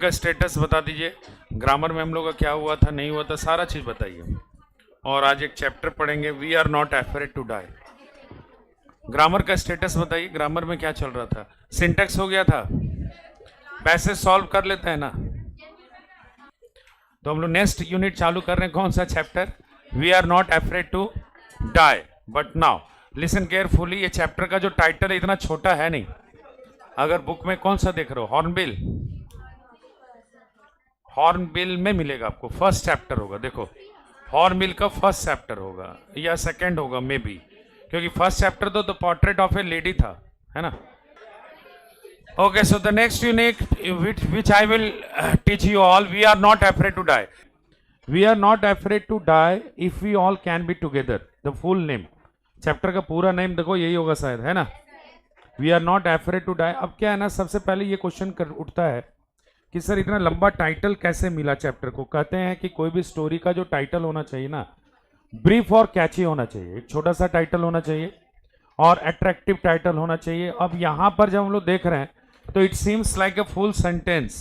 का स्टेटस बता दीजिए, ग्रामर में हम लोग का क्या हुआ था नहीं हुआ था, सारा चीज बताइए। और आज एक चैप्टर पढ़ेंगे, we are not afraid to die. Grammar का स्टेटस बताइए, ग्रामर में क्या चल रहा था? सिंटेक्स हो गया था, पैसेज सॉल्व कर लेते हैं ना। तो हम लोग नेक्स्ट यूनिट चालू कर रहे हैं, कौन सा chapter? We are not afraid to die. But now listen carefully, ये चैप्टर का जो टाइटल है इतना छोटा है नहीं। अगर बुक में कौन सा देख रहे हो, हॉर्नबिल, हॉर्नबिल में मिलेगा आपको, फर्स्ट चैप्टर होगा। देखो हॉर्नबिल का फर्स्ट चैप्टर होगा या सेकंड होगा मे बी, क्योंकि फर्स्ट चैप्टर तो the portrait of A lady था, है ना। Okay, so the next unit which I will teach you all, we are not afraid to die. We are not afraid to die if we all can be together. The full name, chapter का पूरा name देखो यही होगा शायद, है ना। We are not afraid to die. अब क्या है ना, सबसे पहले ये क्वेश्चन उठता है कि सर इतना लंबा टाइटल कैसे मिला चैप्टर को? कहते हैं कि कोई भी स्टोरी का जो टाइटल होना चाहिए ना, ब्रीफ और कैची होना चाहिए, एक छोटा सा टाइटल होना चाहिए और अट्रैक्टिव टाइटल होना चाहिए। अब यहाँ पर जब हम लोग देख रहे हैं तो it seems like a full sentence,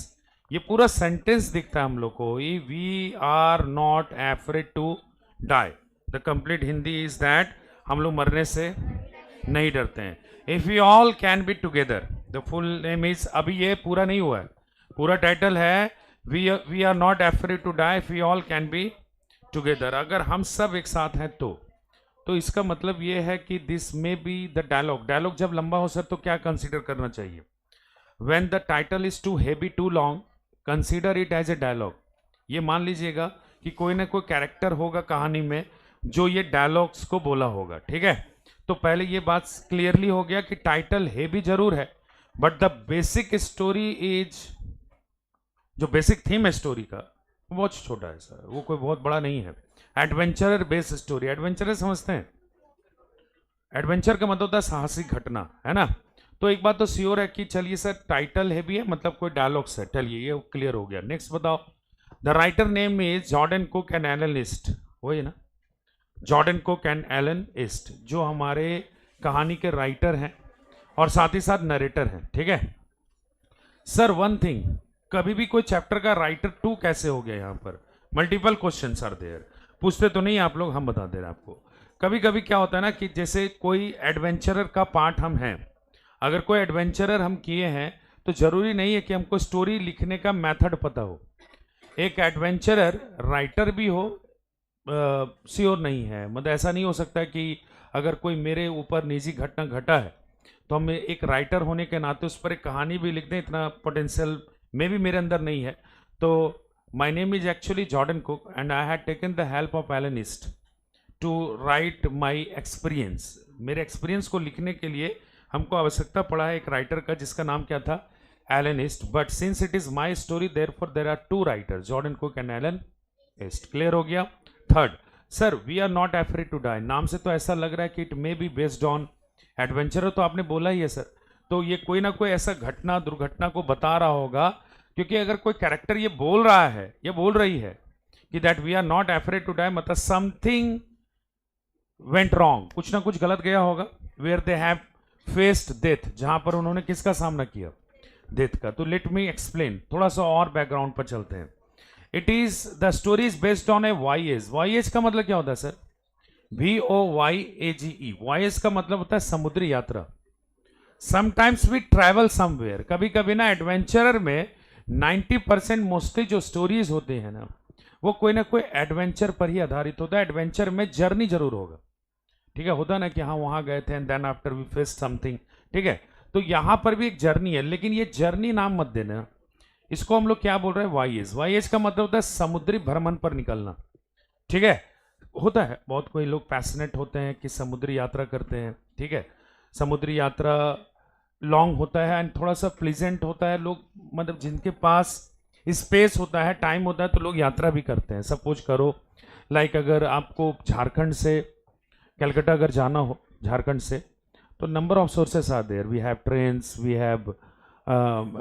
ये पूरा सेंटेंस दिखता है हम लोग को। We are not afraid to die, the complete Hindi is that हम लोग मरने से नहीं डरते हैं। If we all can be together, the full name is, अभी ये पूरा नहीं हुआ है, पूरा टाइटल है we are not afraid to die if we all can be together. अगर हम सब एक साथ हैं तो इसका मतलब ये है कि this may be the dialogue. Dialogue जब लंबा हो सर तो क्या कंसीडर करना चाहिए? When the title is too heavy, too long, consider it as a dialogue. ये मान लीजिएगा कि कोई ना कोई कैरेक्टर होगा कहानी में जो ये डायलॉग्स को बोला होगा, ठीक है। तो पहले ये बात क्लियरली हो गया कि टाइटल हेवी जरूर है, but the basic story is, जो बेसिक थीम है स्टोरी का वो बहुत छोटा है सर, वो कोई बहुत बड़ा नहीं है। एडवेंचर बेस्ड स्टोरी, एडवेंचर समझते हैं? एडवेंचर का मतलब होता है साहसिक घटना, है ना। तो एक बात तो श्योर है कि चलिए सर टाइटल है भी है, मतलब कोई डायलॉग्स है, चलिए ये क्लियर हो गया। नेक्स्ट बताओ, the writer name is Jordan Cook and Alan East, वही ना, Jordan Cook and Alan East, जो हमारे कहानी के राइटर हैं और साथ ही साथ नरेटर हैं, ठीक है। सर वन थिंग, कभी भी कोई चैप्टर का राइटर टू कैसे हो गया? यहाँ पर मल्टीपल क्वेश्चन आर देयर, पूछते तो नहीं आप लोग, हम बता दे रहे हैं आपको। कभी कभी क्या होता है ना कि जैसे कोई एडवेंचरर का पार्ट हम हैं, अगर कोई एडवेंचरर हम किए हैं तो जरूरी नहीं है कि हमको स्टोरी लिखने का मेथड पता हो। एक एडवेंचरर राइटर भी हो श्योर नहीं है, मतलब ऐसा नहीं हो सकता कि अगर कोई मेरे ऊपर निजी घटना घटा है तो हम एक राइटर होने के नाते उस पर एक कहानी भी लिख दें, इतना पोटेंशियल मे भी मेरे अंदर नहीं है। तो my name is actually Jordan Cook and I had taken the help of Alan East to write my experience. मेरे एक्सपीरियंस को लिखने के लिए हमको आवश्यकता पड़ा है एक राइटर का जिसका नाम क्या था? Alan East. But since it is my story therefore there are two writers, Jordan Cook and Alan East. Clear हो गया? Third, sir we are not afraid to die, नाम से तो ऐसा लग रहा है कि it may be based on adventure, तो आपने बोला ही है सर, तो ये कोई ना कोई ऐसा घटना दुर्घटना को बता रहा होगा, क्योंकि अगर कोई कैरेक्टर ये बोल रहा है, ये बोल रही है कि that we are not afraid to die, मतलब समथिंग वेंट रॉन्ग, कुछ ना कुछ गलत गया होगा। Where they have faced death, जहां पर उन्होंने किसका सामना किया? डेथ का। तो लेट मी एक्सप्लेन, थोड़ा सा और बैकग्राउंड पर चलते हैं। It is, the story is based on a voyage. Voyage का मतलब क्या होता है सर? VOYAGE, वॉयेज का मतलब होता है समुद्री यात्रा। समटाइम्स वी ट्रैवल समवेयर, कभी कभी ना एडवेंचरर में 90% मोस्टली जो स्टोरीज होते हैं ना वो कोई ना कोई एडवेंचर पर ही आधारित होता है। एडवेंचर में जर्नी जरूर होगा, ठीक है, होता ना कि हाँ वहां गए थे and then after we face something, ठीक है। तो यहां पर भी एक जर्नी है, लेकिन ये जर्नी नाम मत देना, इसको हम लोग क्या बोल रहे हैं? वॉयेज। वॉयेज का मतलब होता है समुद्री भ्रमण पर निकलना, ठीक है। होता है बहुत कोई लोग पैशनेट होते हैं कि समुद्री यात्रा करते हैं, ठीक है। समुद्री यात्रा लॉन्ग होता है एंड थोड़ा सा प्लीजेंट होता है, लोग मतलब जिनके पास स्पेस होता है, टाइम होता है, तो लोग यात्रा भी करते हैं। सपोज करो लाइक अगर आपको झारखंड से कलकत्ता अगर जाना हो, झारखंड से, तो number of sources are there, we have trains, we have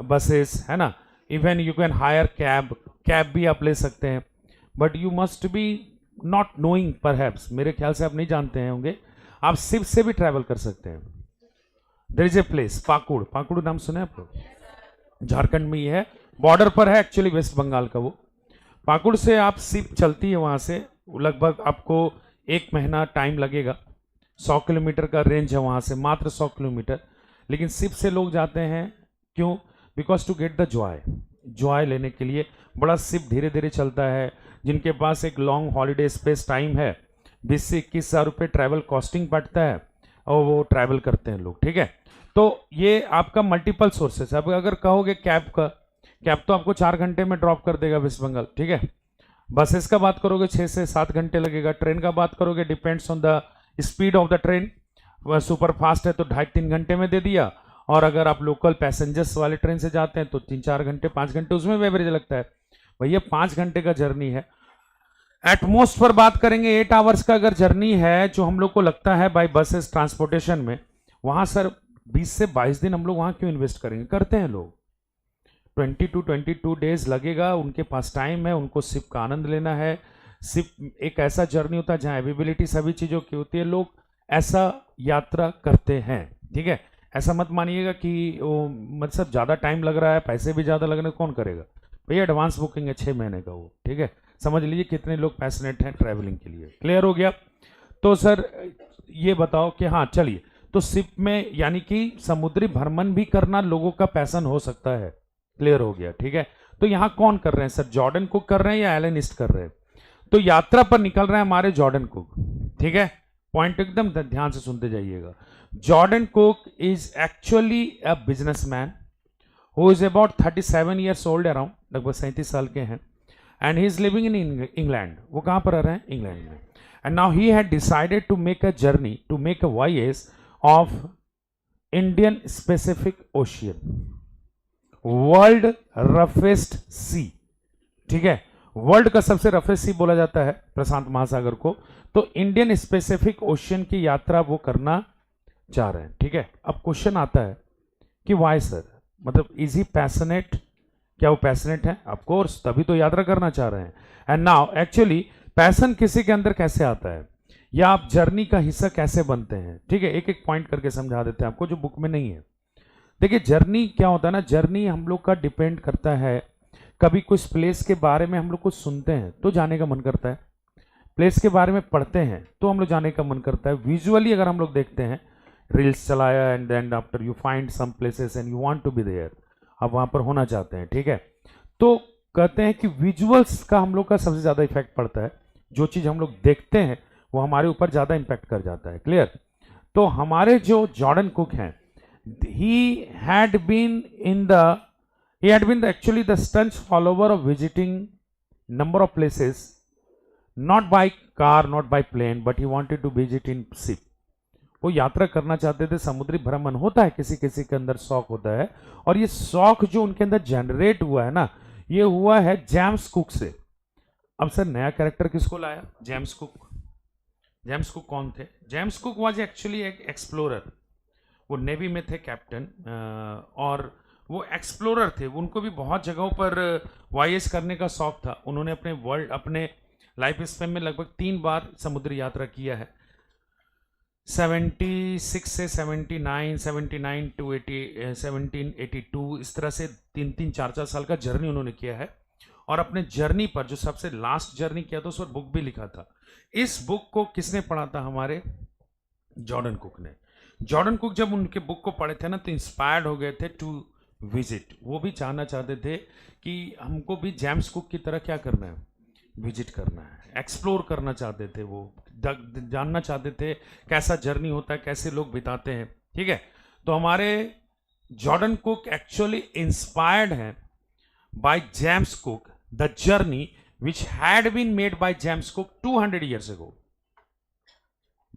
buses, है ना। Even you can hire cab भी आप ले सकते हैं, but you must be not knowing perhaps, मेरे ख्याल से आप नहीं जानते हैं होंगे, आप शिप से भी ट्रैवल कर सकते हैं। There is a place Pakur, Pakur नाम सुने आप लोग? झारखंड में ही है बॉर्डर पर है एक्चुअली वेस्ट बंगाल का वो। पाकुड़ से आप शिप चलती है वहाँ से, लगभग आपको 1 महीना टाइम लगेगा। 100 किलोमीटर का रेंज है वहाँ से, मात्र 100 किलोमीटर। लेकिन शिप से लोग जाते हैं, क्यों? Because to get the joy लेने के लिए। बड़ा शिप धीरे धीरे चलता है। जिनके पास एक लॉन्ग हॉलीडे स्पेस टाइम है, 20 से 21 हज़ार रुपये ट्रैवल कॉस्टिंग पड़ता है और वो ट्रैवल करते हैं लोग, ठीक है। तो ये आपका मल्टीपल सोर्सेस है। अब अगर कहोगे कैब तो आपको 4 घंटे में ड्रॉप कर देगा वेस्ट बंगाल, ठीक है। बसेस का बात करोगे 6 से 7 घंटे लगेगा। ट्रेन का बात करोगे, depends on the speed of the train. वह सुपर फास्ट है तो 2.5-3 घंटे में दे दिया, और अगर आप लोकल पैसेंजर्स वाले ट्रेन से जाते हैं तो 3-4 घंटे 5 घंटे उसमें भी एवरेज लगता है। भैया 5 घंटे का जर्नी है। एटमोस्ट पर बात करेंगे 8 आवर्स का अगर जर्नी है, जो हम लोग को लगता है बाई बसेस ट्रांसपोर्टेशन में, वहां सर 20 से 22 दिन हम लोग वहां क्यों इन्वेस्ट करेंगे? करते हैं लोग। 22 डेज लगेगा, उनके पास टाइम है, उनको शिप का आनंद लेना है। शिप एक ऐसा जर्नी होता है जहाँ अवेबिलिटी सभी चीज़ों की होती है, लोग ऐसा यात्रा करते हैं, ठीक है। ऐसा मत मानिएगा कि वो मतलब ज़्यादा टाइम लग रहा है, पैसे भी ज़्यादा लग रहे हैं, कौन करेगा भैया? एडवांस बुकिंग है 6 महीने का वो, ठीक है। समझ लीजिए कितने लोग पैशनेट हैं ट्रैवलिंग के लिए। क्लियर हो गया? तो सर ये बताओ कि हाँ चलिए, तो शिप में यानी कि समुद्री भ्रमण भी करना लोगों का पैशन हो सकता है। क्लियर हो गया, ठीक है। तो यहाँ कौन कर रहे हैं सर? जॉर्डन कुक कर रहे हैं या एलन ईस्ट कर रहे हैं? तो यात्रा पर निकल रहे हैं हमारे जॉर्डन कुक, ठीक है। पॉइंट एकदम ध्यान से सुनते जाइएगा। Jordan Cook is actually a businessman who is about 37 years old, around लगभग 37 साल के हैं। And he is living in England. वो कहाँ पर रह रहे हैं? इंग्लैंड में। And now he had decided to make a journey, to make a voyage of Indian specific ocean, world roughest sea, ठीक है। वर्ल्ड का सबसे रफेस्ट सी बोला जाता है प्रशांत महासागर को। तो इंडियन स्पेसिफिक ओशियन की यात्रा वो करना चाह रहे हैं, ठीक है। अब क्वेश्चन आता है कि वाई सर, मतलब इज ही पैशनेट? क्या वो पैशनेट है? ऑफ कोर्स, तभी तो यात्रा करना चाह रहे हैं। एंड नाउ एक्चुअली पैशन किसी के अंदर कैसे आता है, या आप जर्नी का हिस्सा कैसे बनते हैं, ठीक है। एक एक पॉइंट करके समझा देते हैं आपको जो बुक में नहीं है। देखिए जर्नी क्या होता है ना, जर्नी हम लोग का डिपेंड करता है। कभी कुछ प्लेस के बारे में हम लोग कुछ सुनते हैं तो जाने का मन करता है, प्लेस के बारे में पढ़ते हैं तो हम लोग जाने का मन करता है। विजुअली अगर हम लोग देखते हैं, रील्स चलाया and then after you find some places and you want to be there, आप वहां पर होना चाहते हैं, ठीक है। तो कहते हैं कि विजुअल्स का हम लोग का सबसे ज्यादा इफेक्ट पड़ता है। जो चीज हम लोग देखते हैं वो हमारे ऊपर ज्यादा इंपैक्ट कर जाता है। क्लियर? तो हमारे जो जॉर्डन कुक हैं, he had been actually the staunch follower of visiting number of places, not by car, not by plane, but he wanted to visit in ship. वो यात्रा करना चाहते थे, समुद्री भ्रमण होता है किसी किसी के अंदर शौक होता है, और ये शौक जो उनके अंदर जनरेट हुआ है ना, ये हुआ है जेम्स कुक से। अब सर नया कैरेक्टर किसको लाया? James cook. जेम्स कुक कौन थे? जेम्स कुक वाज एक्चुअली एक एक्सप्लोरर। वो नेवी में थे कैप्टन, और वो एक्सप्लोरर थे। उनको भी बहुत जगहों पर वॉयेज करने का शौक था। उन्होंने अपने लाइफ स्पेन में लगभग 3 बार समुद्री यात्रा किया है। 76 से 79, 79 टू 1782, इस तरह से 3-3, 4-4 साल का जर्नी उन्होंने किया है। और अपने जर्नी पर जो सबसे लास्ट जर्नी किया था उस पर बुक भी लिखा था। इस बुक को किसने पढ़ा था? हमारे जॉर्डन कुक ने। जॉर्डन कुक जब उनके बुक को पढ़े थे ना, तो इंस्पायर्ड हो गए थे टू विजिट। वो भी जानना चाहते थे कि हमको भी जेम्स कुक की तरह क्या करना है, विजिट करना है, एक्सप्लोर करना चाहते थे। वो जानना चाहते थे कैसा जर्नी होता है, कैसे लोग बिताते हैं, ठीक है। तो हमारे जॉर्डन कुक एक्चुअली इंस्पायर्ड हैं by James Cook, the journey which had been made by James Cook 200 years ago.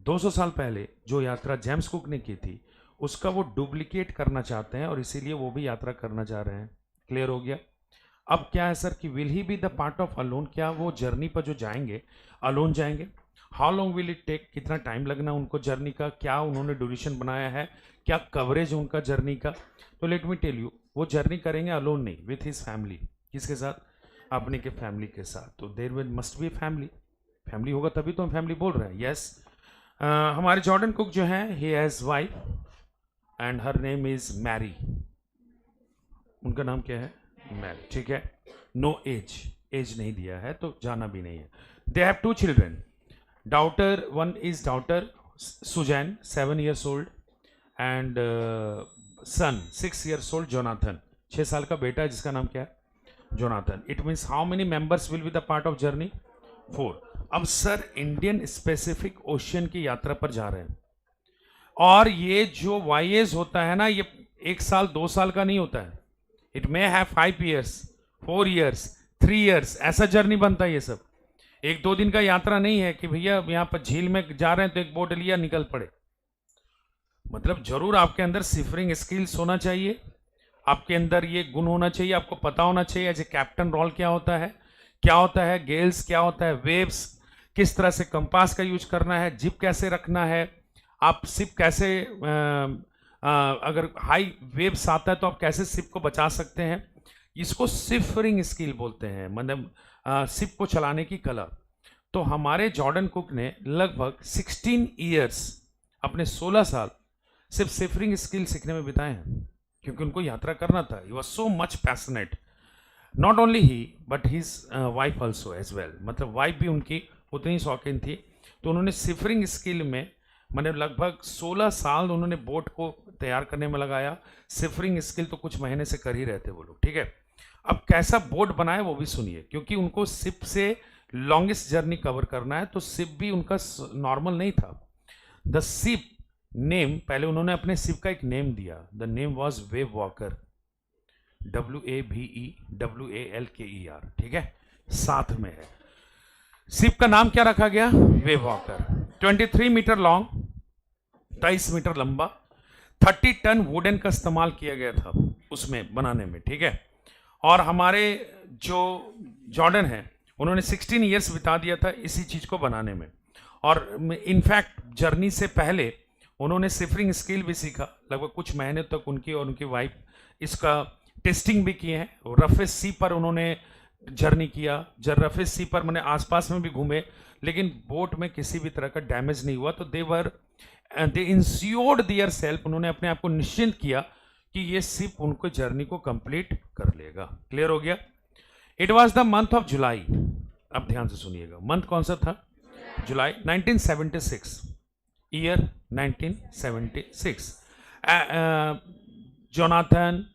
200 साल पहले जो यात्रा जेम्स कुक ने की थी, उसका वो डुप्लीकेट करना चाहते हैं, और इसीलिए वो भी यात्रा करना चाह रहे हैं। क्लियर हो गया? अब क्या है सर कि will he be the part of alone? क्या वो जर्नी पर जो जाएंगे अलोन जाएंगे? How long will it take? कितना टाइम लगना उनको जर्नी का? क्या उन्होंने ड्यूरेशन बनाया है? क्या कवरेज उनका जर्नी का? तो लेट मी टेल यू, वो जर्नी करेंगे अलोन नहीं, विथ हिज फैमिली। किसके साथ? अपने के फैमिली के साथ। तो there will must be family. Family होगा तभी तो हम फैमिली बोल रहे हैं। यस, हमारे जॉर्डन कुक जो हैं, he has wife and her name is Mary. उनका नाम क्या है? मेल, ठीक है। नो एज, एज नहीं दिया है तो जाना भी नहीं है। They have 2 children, daughter, one is daughter Susan 7 years old and son 6 years old Jonathan, 6 साल का बेटा है जिसका नाम क्या है, Jonathan. It means how many members will be the part of journey, 4। अब सर इंडियन स्पेसिफिक ओशियन की यात्रा पर जा रहे हैं, और ये जो वाईएज होता है ना, ये 1 साल 2 साल का नहीं होता है। It may have 5 years, 4 years, 3 years, ऐसा जर्नी बनता है ये सब। 1-2 दिन का यात्रा नहीं है कि भैया यहाँ पर झील में जा रहे हैं तो एक बोट लिया निकल पड़े। मतलब जरूर आपके अंदर सिफरिंग स्किल्स होना चाहिए, आपके अंदर ये गुण होना चाहिए, आपको पता होना चाहिए एज ए कैप्टन रोल क्या होता है गेल्स क्या होता है, वेव्स किस तरह से, कंपास का यूज करना है, जिप कैसे रखना है, आप सिप कैसे अगर हाई वेव्स आता है तो आप कैसे सिप को बचा सकते हैं, इसको सिफरिंग स्किल बोलते हैं, मतलब सिप को चलाने की कला। तो हमारे जॉर्डन कुक ने लगभग 16 years, अपने 16 साल सिर्फ सिफरिंग स्किल सीखने में बिताए हैं, क्योंकि उनको यात्रा करना था। He was so much passionate, not only he but his wife also as well, मतलब वाइफ भी उनकी उतनी शौकीन थी। तो उन्होंने सिफरिंग स्किल में मतलब लगभग 16 साल उन्होंने बोट को तैयार करने में लगाया। सिफरिंग स्किल तो कुछ महीने से कर ही रहते वो लोग, ठीक है। अब कैसा बोट बनाए वो भी सुनिए, क्योंकि उनको सिप से लॉन्गेस्ट जर्नी कवर करना है, तो सिप भी उनका नॉर्मल नहीं था। द सिप नेम, पहले उन्होंने अपने सिप का एक नेम दिया, the name was wave walker, WAVEWALKER, ठीक है, साथ में है। सिप का नाम क्या रखा गया, Wave Walker. 23 metre long, 23 metre लंबा, 30 टन वुडन का इस्तेमाल किया गया था उसमें बनाने में, ठीक है। और हमारे जो जॉर्डन है उन्होंने 16 years बिता दिया था इसी चीज को बनाने में। और इनफैक्ट जर्नी से पहले उन्होंने सिफरिंग स्किल भी सीखा, लगभग कुछ महीने तक उनकी और उनकी वाइफ इसका टेस्टिंग भी किए हैं। रफेस्ट सी पर उन्होंने जर्नी किया, रफेस्ट सी पर मैंने आसपास में भी घूमे, लेकिन बोट में किसी भी तरह का डैमेज नहीं हुआ। तो दे इंश्योर्ड देयर सेल्फ, उन्होंने अपने आप को निश्चिंत किया कि ये सिप उनको जर्नी को कंप्लीट कर लेगा। क्लियर हो गया। It was the month of July, अब ध्यान से सुनिएगा, मंथ कौन सा था, जुलाई 1976, year 1976। Jonathan,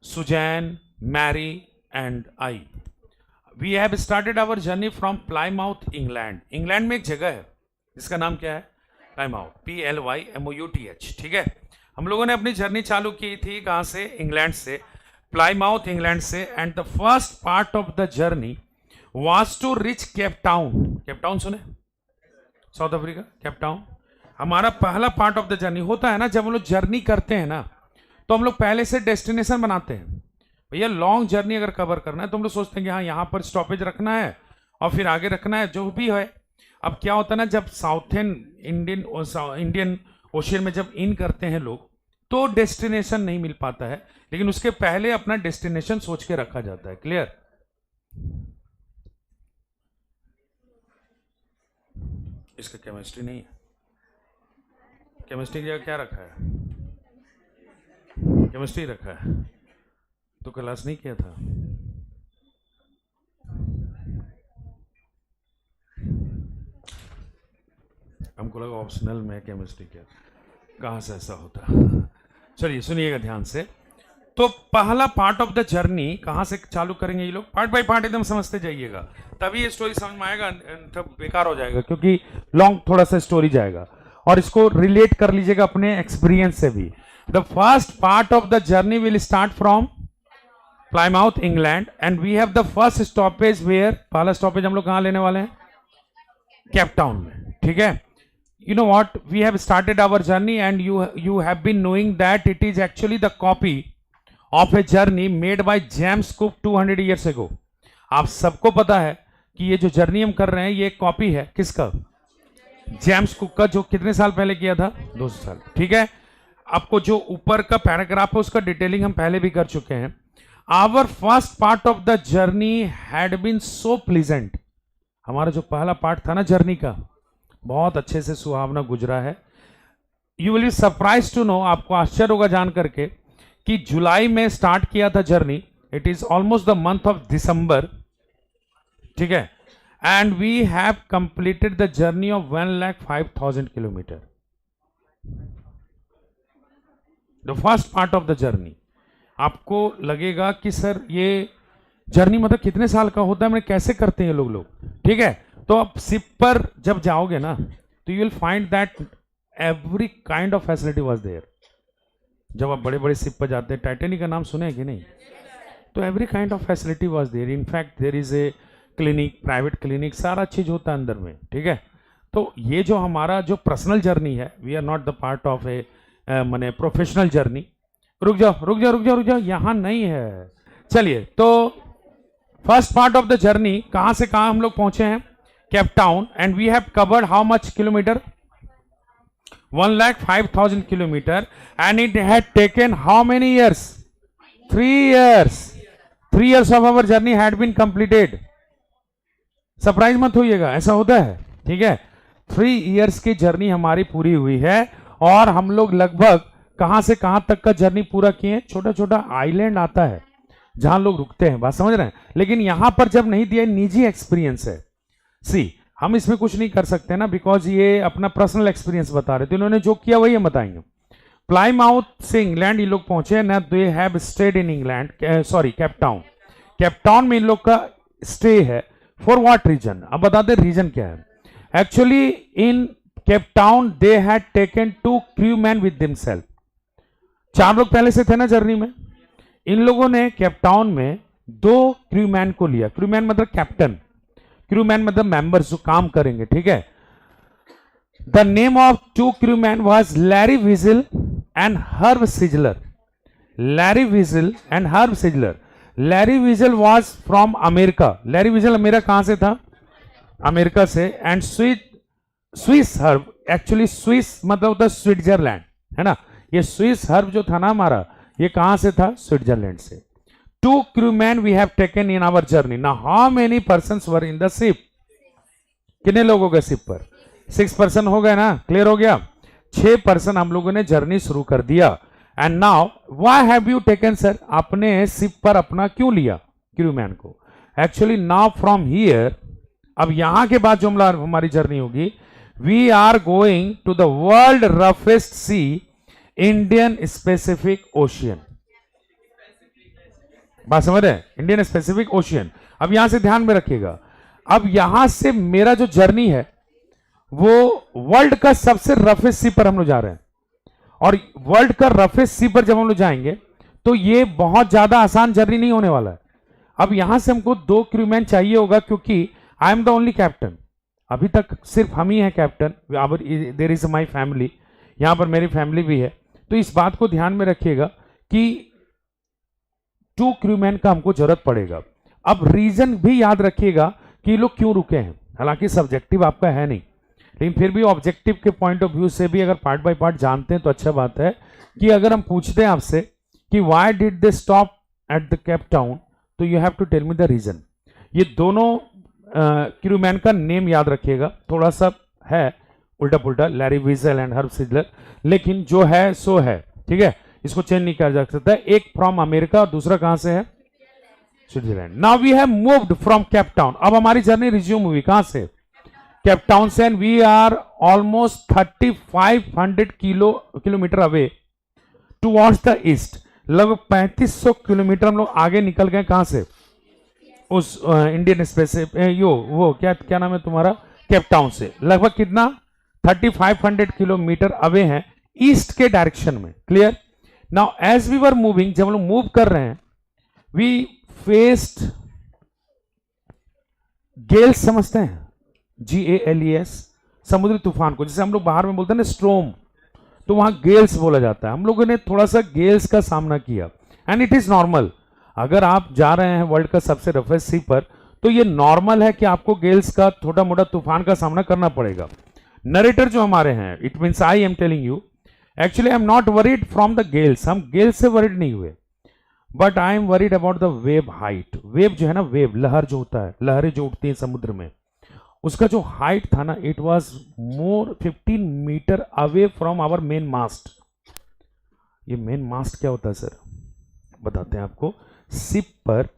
Susan, Mary and I, we have started our journey from Plymouth, England. England में एक जगह है जिसका नाम क्या है, प्लाईमाउथ, PLYMOUTH, ठीक है। हम लोगों ने अपनी जर्नी चालू की थी कहाँ से, इंग्लैंड से, प्लाईमाउथ इंग्लैंड से। And the first part of the journey was to reach Cape Town. Cape Town सुने, साउथ अफ्रीका, केप टाउन। हमारा पहला पार्ट ऑफ द जर्नी होता है ना, जब हम लोग जर्नी करते हैं ना तो हम लोग पहले से डेस्टिनेशन बनाते हैं। भैया लॉन्ग जर्नी अगर कवर करना है तो हम लोग सोचते हैं कि हाँ यहाँ पर स्टॉपेज रखना है और फिर आगे रखना है, जो भी है। अब क्या होता है ना, जब साउथर्न इंडियन ओशियन में जब इन करते हैं लोग तो डेस्टिनेशन नहीं मिल पाता है, लेकिन उसके पहले अपना डेस्टिनेशन सोच के रखा जाता है। क्लियर। इसका केमिस्ट्री नहीं है, केमिस्ट्री की जगह क्या रखा है, केमिस्ट्री रखा है, तो क्लास नहीं किया था। हमको लगा ऑप्शनल में केमिस्ट्री क्या, कहाँ से ऐसा होता। चलिए सुनिएगा ध्यान से। तो पहला पार्ट ऑफ द जर्नी कहाँ से चालू करेंगे ये लोग, पार्ट बाय पार्ट एकदम समझते जाइएगा, तभी ये स्टोरी समझ में आएगा, तब बेकार हो जाएगा क्योंकि लॉन्ग थोड़ा सा स्टोरी जाएगा। और इसको रिलेट कर लीजिएगा अपने एक्सपीरियंस से भी। The first part of the journey will start from Plymouth England and we have the first stoppage where, पहला स्टॉपेज हम लोग कहाँ लेने वाले हैं, केप टाउन में, ठीक है। You know what, we have started our journey and you have been knowing that it is actually the copy of a journey made by James Cook 200 years ago। आप सबको पता है कि ये जो जर्नी हम कर रहे हैं ये कॉपी है किसका, जेम्स कुक का, जो कितने साल पहले किया था, 200 साल, ठीक है। आपको जो ऊपर का पैराग्राफ है उसका डिटेलिंग हम पहले भी कर चुके हैं। Our first part of the journey had been so pleasant, हमारा जो पहला पार्ट था ना जर्नी का, बहुत अच्छे से सुहावना गुजरा है। You will be surprise to know, आपको आश्चर्य होगा जान करके कि जुलाई में स्टार्ट किया था journey, it is almost the month of December, ठीक है, and we have completed the journey of 1,05,000 kilometre, the first part of the journey. आपको लगेगा कि सर ये जर्नी मतलब कितने साल का होता है, मैंने कैसे करते हैं ये लोग, ठीक है। तो आप शिप पर जब जाओगे ना तो you will find that every kind of facility was there. जब आप बड़े बड़े शिप पर जाते हैं, टाइटैनिक का नाम सुने कि नहीं, तो every kind of facility was there. In fact there is a clinic, private clinic, सारा चीज होता है अंदर में, ठीक है। तो ये जो हमारा जो पर्सनल जर्नी है, we are not the part of a माने प्रोफेशनल जर्नी। रुक जाओ रुक जाओ रुक जाओ रुक जाओ, यहां नहीं है। चलिए, तो first part of the journey कहां से कहां हम लोग पहुंचे हैं, Cape Town, and we have covered how much kilometre, 1,05,000 kilometre, and it had taken how many years, 3 years, 3 years of our journey had been completed. Surprise मत होइएगा, ऐसा होता है, ठीक है। 3 years की जर्नी हमारी पूरी हुई है, और हम लोग लगभग कहां से कहां तक का जर्नी पूरा किए। छोटा छोटा आइलैंड आता है जहां लोग रुकते हैं, बात समझ रहे हैं, लेकिन यहां पर जब नहीं दिया, निजी एक्सपीरियंस है। सी, हम इसमें कुछ नहीं कर सकते ना, बिकॉज ये अपना पर्सनल एक्सपीरियंस बता रहे थे, इन्होंने जो किया वही हम बताएंगे। प्लाईमाउथ से इंग्लैंड ये लोग पहुंचे ना, they have stayed in England, sorry cap Town. Cape town में इन लोग का स्टे है। फॉर व्हाट रीजन, अब बता दे रीजन क्या है। Actually in Cape Town they had taken 2 crewmen with themself. 4 लोग पहले से थे ना जर्नी में, इन लोगों ने केप टाउन में 2 crewmen को लिया। crewmen मतलब कैप्टन, crewmen मतलब मेंबर्स जो काम करेंगे, ठीक है। The name of 2 crewmen was Larry vigil and herb sizzler. Larry vigil and herb sizzler. Larry vigil was from America. Larry vigil मेरा कहां से था, अमेरिका से। And Swiss herb, actually Swiss मतलब होता है स्विट्जरलैंड, है ना। ये स्विस हर्ब जो था ना हमारा, ये कहां से था, स्विट्जरलैंड से। 2 crewmen we have taken in our journey. Now how many persons were in the ship? कितने लोग हो गए शिप पर, 6 पर्सन हो गए ना, क्लियर हो गया। 6 पर्सन हम लोगों ने जर्नी शुरू कर दिया। And now why have you taken sir, आपने शिप पर अपना क्यों लिया क्रूमैन को। एक्चुअली नाउ फ्रॉम हियर, अब यहां के बाद जो हमारी जर्नी होगी, we are going to the world roughest sea, Indian specific ocean. बात समझ रहे हैं, इंडियन स्पेसिफिक ओशियन। अब यहां से ध्यान में रखिएगा, अब यहां से मेरा जो जर्नी है वो वर्ल्ड का सबसे रफेस्ट सी पर हम लोग जा रहे हैं। और वर्ल्ड का रफेस्ट सी पर जब हम लोग जाएंगे तो ये बहुत ज्यादा आसान जर्नी नहीं होने वाला है। अब यहां से हमको 2 crewmen चाहिए होगा, क्योंकि I am the only captain. अभी तक सिर्फ हम ही हैं captain, there is my family, यहां पर मेरी फैमिली भी है। तो इस बात को ध्यान में रखिएगा कि 2 crewmen का हमको जरूरत पड़ेगा। अब रीजन भी याद रखिएगा कि ये लोग क्यों रुके हैं, हालांकि सब्जेक्टिव आपका है नहीं, लेकिन फिर भी ऑब्जेक्टिव के पॉइंट ऑफ व्यू से भी अगर पार्ट बाय पार्ट जानते हैं तो अच्छा बात है। कि अगर हम पूछते हैं आपसे कि why did they stop at the Cape Town, तो you have to tell me the reason. ये दोनों क्रूमैन का नेम याद रखिएगा, थोड़ा सा है उल्टा पुल्टा, Larry vigil and herb sizzler, लेकिन जो है सो है, ठीक है, इसको चेंज नहीं किया जा सकता। एक फ्रॉम अमेरिका और दूसरा कहां से है, Switzerland. Now we have moved from Cape Town. अब हमारी जर्नी रिज्यूम हुई कहां से, केप टाउन से, and we are almost 3500 kilometre away towards the east. लगभग 3500 किलोमीटर हम लोग आगे निकल गए, कहां से, उस इंडियन स्पेसिफिक वो क्या नाम है तुम्हारा, केप टाउन से। लगभग कितना, 3500 किलोमीटर अवे हैं ईस्ट के डायरेक्शन में, clear. Now as we were moving, जब हम लोग मूव कर रहे हैं, वी फेस्ड गेल्स, समझते हैं, GALES, समुद्री तूफान को, जैसे हम लोग बाहर में बोलते हैं ना स्ट्रोम, तो वहां गेल्स बोला जाता है। हम लोगों ने थोड़ा सा गेल्स का सामना किया, एंड इट इज नॉर्मल। अगर आप जा रहे हैं वर्ल्ड का सबसे रफेस्ट सी पर, तो ये नॉर्मल है कि आपको गेल्स का, छोटा मोटा तूफान का सामना करना पड़ेगा। नरेटर जो हमारे हैं, it means I am telling you, actually I am not worried from the Gales, हम गेल्स से वरीड नहीं हुए, but I am worried about the wave height. Wave जो है ना, वेव लहर जो होता है, लहरें जो उठती हैं समुद्र में, उसका जो हाइट था ना, it was more 15 metre away from our main mast. ये मेन मास्ट क्या होता है सर, बताते हैं आपको। शिप पर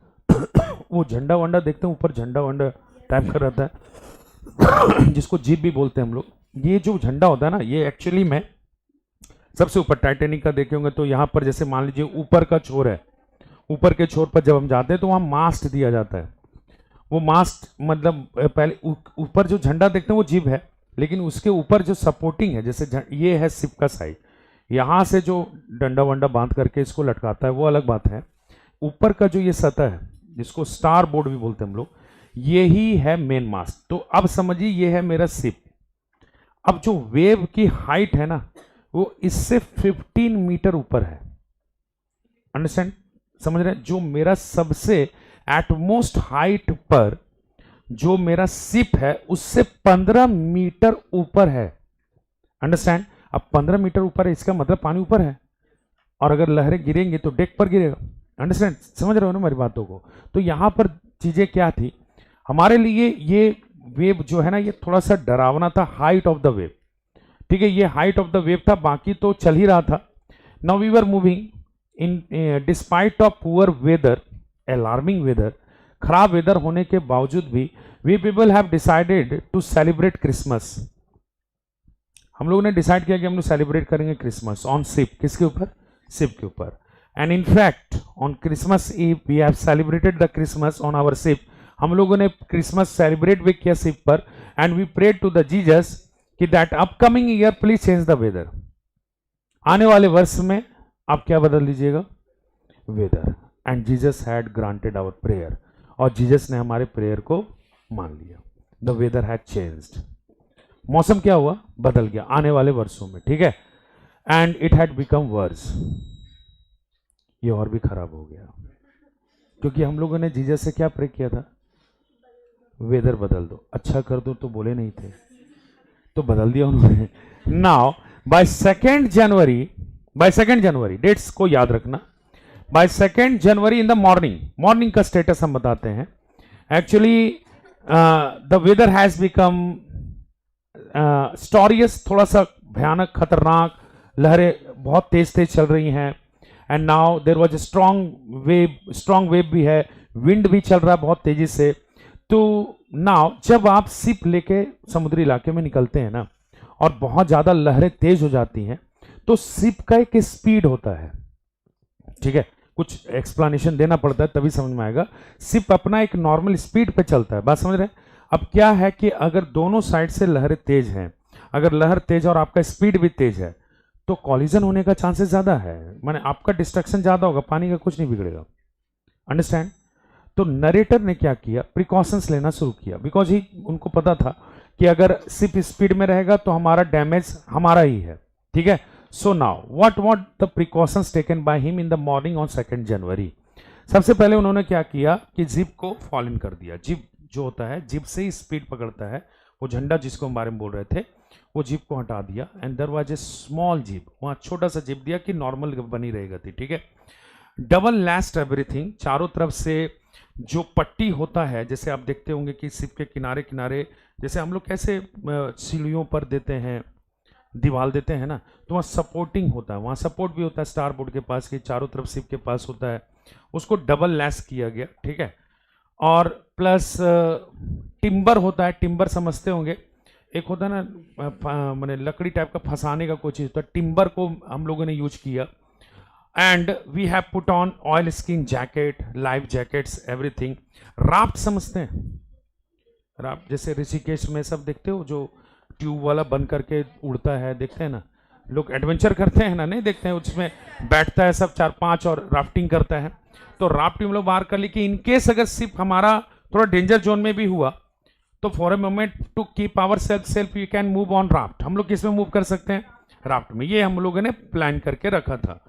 वो झंडा वंडा देखते हैं, ऊपर झंडा वंडा टाइप का रहता है जिसको जीप भी बोलते हैं हम लोग। ये जो झंडा होता है ना, ये एक्चुअली में सबसे ऊपर टाइटैनिक का देखे होंगे तो यहाँ पर जैसे मान लीजिए ऊपर का छोर है, ऊपर के छोर पर जब हम जाते हैं तो वहाँ मास्ट दिया जाता है। वो मास्ट मतलब पहले ऊपर जो झंडा देखते हैं वो जीप है, लेकिन उसके ऊपर जो सपोर्टिंग है, जैसे ये है शिप का साइड, यहाँ से जो डंडा वंडा बांध करके इसको लटकाता है वो अलग बात है। ऊपर का जो ये सतह है जिसको स्टार बोर्ड भी बोलते हैं हम लोग, ये ही है मेन मास्ट। तो अब समझिए ये है मेरा शिप। अब जो वेव की हाइट है ना वो इससे 15 मीटर ऊपर है। अंडरस्टैंड, समझ रहे हैं? जो मेरा सबसे एटमोस्ट हाइट पर जो मेरा शिप है उससे 15 मीटर ऊपर है। अंडरस्टैंड? अब 15 मीटर ऊपर है, इसका मतलब पानी ऊपर है, और अगर लहरें गिरेंगी तो डेक पर गिरेगा। अंडरस्टैंड, समझ रहे हो ना मेरी बातों को? तो यहां पर चीजें क्या थी हमारे लिए, ये वेव जो है ना ये थोड़ा सा डरावना था, हाइट ऑफ द वेव। ठीक है, ये हाइट ऑफ द वेव था, बाकी तो चल ही रहा था। Now we were moving in despite of poor weather, alarming weather, खराब वेदर होने के बावजूद भी we people have decided to celebrate Christmas. हम लोगों ने डिसाइड किया कि हम लोग सेलिब्रेट करेंगे क्रिसमस ऑन शिप। किसके ऊपर? शिप के ऊपर। And in fact on Christmas Eve we have celebrated the Christmas on our ship. हम लोगों ने क्रिसमस सेलिब्रेट भी किया शिप पर। And we prayed to the Jesus कि that upcoming year please change the weather. आने वाले वर्ष में आप क्या बदल दीजिएगा? Weather. And Jesus had granted our prayer, और जीसस ने हमारे प्रेयर को मान लिया। The weather had changed. मौसम क्या हुआ? बदल गया आने वाले वर्षों में। ठीक है, and it had become verse. ये और भी खराब हो गया, क्योंकि हम लोगों ने जीसस से क्या प्रे किया था? वेदर बदल दो, अच्छा कर दो, तो बोले नहीं थे, तो बदल दिया उन्होंने। नाउ बाय 2 जनवरी, डेट्स को याद रखना, by 2 January in the morning का स्टेटस हम बताते हैं। Actually the weather has become स्टोरियस, थोड़ा सा भयानक, खतरनाक, लहरें बहुत तेज तेज चल रही हैं। And now there was a strong wave भी है, विंड भी चल रहा है बहुत तेजी से। तो नाउ जब आप शिप लेके समुद्री इलाके में निकलते हैं ना, और बहुत ज्यादा लहरें तेज हो जाती हैं, तो शिप का एक स्पीड होता है। ठीक है, कुछ एक्सप्लेनेशन देना पड़ता है तभी समझ में आएगा। शिप अपना एक नॉर्मल स्पीड पे चलता है, बात समझ रहे हैं? अब क्या है कि अगर दोनों साइड से लहरें तेज हैं, अगर लहर तेज और आपका स्पीड भी तेज है, तो कॉलिजन होने का चांसेस ज्यादा है, माने आपका डिस्ट्रक्शन ज्यादा होगा, पानी का कुछ नहीं बिगड़ेगा। अंडरस्टैंड? तो नरेटर ने क्या किया? प्रिकॉशंस लेना शुरू किया, बिकॉज ही उनको पता था कि अगर शिप स्पीड में रहेगा तो हमारा डैमेज हमारा ही है। ठीक है, so now what the precautions taken by him in the morning on 2 जनवरी। सबसे पहले उन्होंने क्या किया कि जिप को फॉल इन कर दिया। जिप जो होता है, जिप से ही स्पीड पकड़ता है, वो झंडा जिसको हम बारे में बोल रहे थे, वो जिप को हटा दिया। And there was a small jib, वहां छोटा सा जिप दिया कि नॉर्मल बनी रहेगा थी। ठीक है, डबल लास्ट एवरीथिंग, चारों तरफ से जो पट्टी होता है, जैसे आप देखते होंगे कि शिप के किनारे किनारे जैसे हम लोग कैसे सीढ़ियों पर देते हैं, दीवार देते हैं ना, तो वहाँ सपोर्टिंग होता है, वहाँ सपोर्ट भी होता है स्टार बोर्ड के पास, कि चारों तरफ शिप के पास होता है, उसको डबल लैस किया गया। ठीक है, और प्लस टिम्बर होता है, टिम्बर समझते होंगे, एक होता है ना मैंने लकड़ी टाइप का फंसाने का कोई चीज होता है, टिम्बर को हम लोगों ने यूज किया। And we have put on oil skin jacket, life jackets, everything. Raft समझते हैं? राफ्ट जैसे ऋषिकेश में सब देखते हो, जो ट्यूब वाला बन करके उड़ता है, देखते हैं ना लोग, एडवेंचर करते हैं ना, नहीं देखते हैं, उसमें बैठता है सब 4-5 और राफ्टिंग करता है। तो राफ्टिंग हम लोग बाहर कर ली कि इनकेस अगर शिप हमारा थोड़ा डेंजर जोन में भी हुआ, तो for a moment to keep our self you can move on raft. हम लोग किस में मूव कर सकते हैं? राफ्ट में। ये हम लोगों ने प्लान करके रखा था।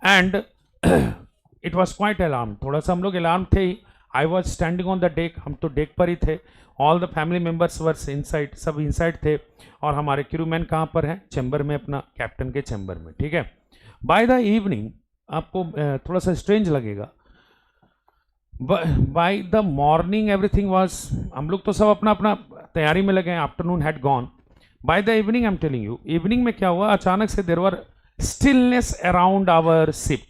And it was quite alarm, थोड़ा सा हम लोग अलार्म थे ही। I was standing on the deck, हम तो डेक पर ही थे। All the family members were inside, सब इनसाइड थे। और हमारे क्रूमैन कहाँ पर हैं? चैम्बर में, अपना कैप्टन के चैम्बर में। ठीक है, बाय द इवनिंग आपको थोड़ा सा स्ट्रेंज लगेगा, by the morning everything was, हम लोग तो सब अपना अपना तैयारी में लगे, afternoon had gone. By the evening I am telling you, evening में क्या हुआ, अचानक से there were stillness around our ship.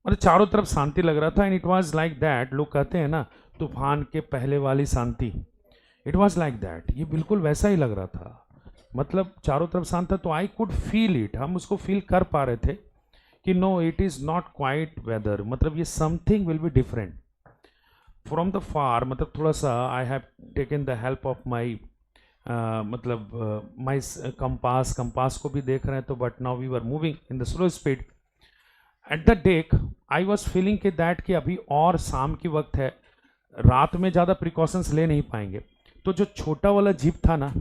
मतलब चारों तरफ शांति लग रहा था, and it was like that, लोग कहते हैं ना तूफान के पहले वाली शांति, इट वाज लाइक दैट, ये बिल्कुल वैसा ही लग रहा था। मतलब चारों तरफ शांत था, तो आई कुड फील इट, हम उसको फील कर पा रहे थे कि no it is not quite weather, मतलब ये something will be different from the far. मतलब थोड़ा सा I have taken the help of my मतलब माई कंपास को भी देख रहे हैं, तो but now we were moving in the slow speed at the deck. I was feeling कि दैट कि अभी और शाम की वक्त है, रात में ज़्यादा प्रिकॉशंस ले नहीं पाएंगे, तो जो छोटा वाला जीप था ना,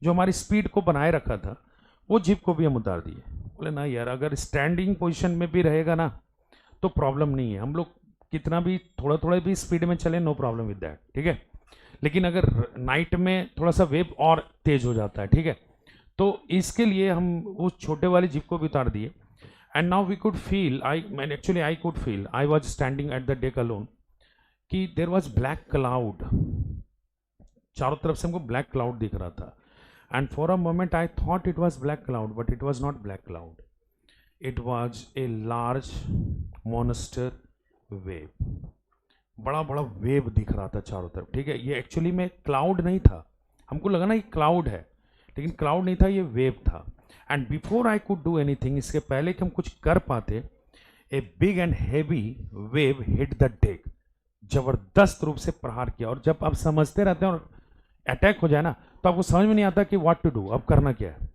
जो हमारी स्पीड को बनाए रखा था, वो जीप को भी हम उतार दिए। बोले ना यार, अगर स्टैंडिंग पोजीशन में भी रहेगा ना तो प्रॉब्लम नहीं है, हम लोग कितना भी थोड़ा थोड़ा भी स्पीड में चले, नो प्रॉब्लम विद दैट, ठीक है। लेकिन अगर नाइट में थोड़ा सा वेव और तेज हो जाता है, ठीक है, तो इसके लिए हम उस छोटे वाली जीप को भी उतार दिए। And now we could feel, I could feel, I was standing at the deck alone, कि देर वॉज ब्लैक क्लाउड, चारों तरफ से हमको ब्लैक क्लाउड दिख रहा था। And for a moment I thought it was black cloud, but it was not black cloud, it was a large monster wave, बड़ा बड़ा वेव दिख रहा था चारों तरफ, ठीक है। ये एक्चुअली में क्लाउड नहीं था, हमको लगा ना ये क्लाउड है, लेकिन क्लाउड नहीं था, ये वेव था। And before I could do anything, इसके पहले कि हम कुछ कर पाते, a big and heavy wave hit the deck, जबरदस्त रूप से प्रहार किया। और जब आप समझते रहते हैं और अटैक हो जाए ना, तो आपको समझ में नहीं आता कि व्हाट टू डू, अब करना क्या है।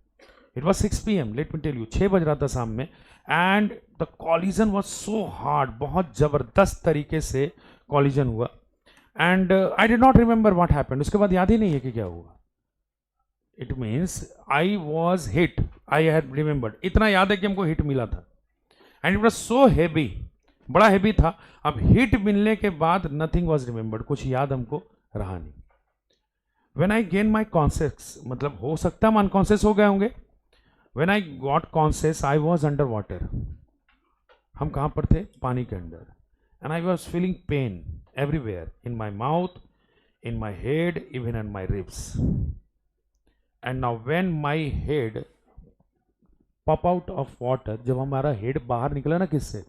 It was 6 PM, let me tell you, 6 बज रहा था शाम में, and the collision was so hard, बहुत जबरदस्त तरीके से कॉलिजन हुआ। And I did not remember what happened, उसके बाद याद ही नहीं है कि क्या हुआ। It means I was hit, I had remembered, इतना याद है कि हमको हिट मिला था, and it was so heavy, बड़ा हैवी था। अब हिट मिलने के बाद नथिंग वॉज रिमेंबर्ड, कुछ याद हमको रहा नहीं। When I gain my conscious, मतलब हो सकता है हम अनकॉन्शियस हो गए होंगे। When I got conscious I was under water, हम कहाँ पर थे, पानी के अंदर। And I was feeling pen everywhere, in my mouth, in my head, even in my ribs. And now when my head pop out of water, जब हमारा head बाहर निकला ना किससे,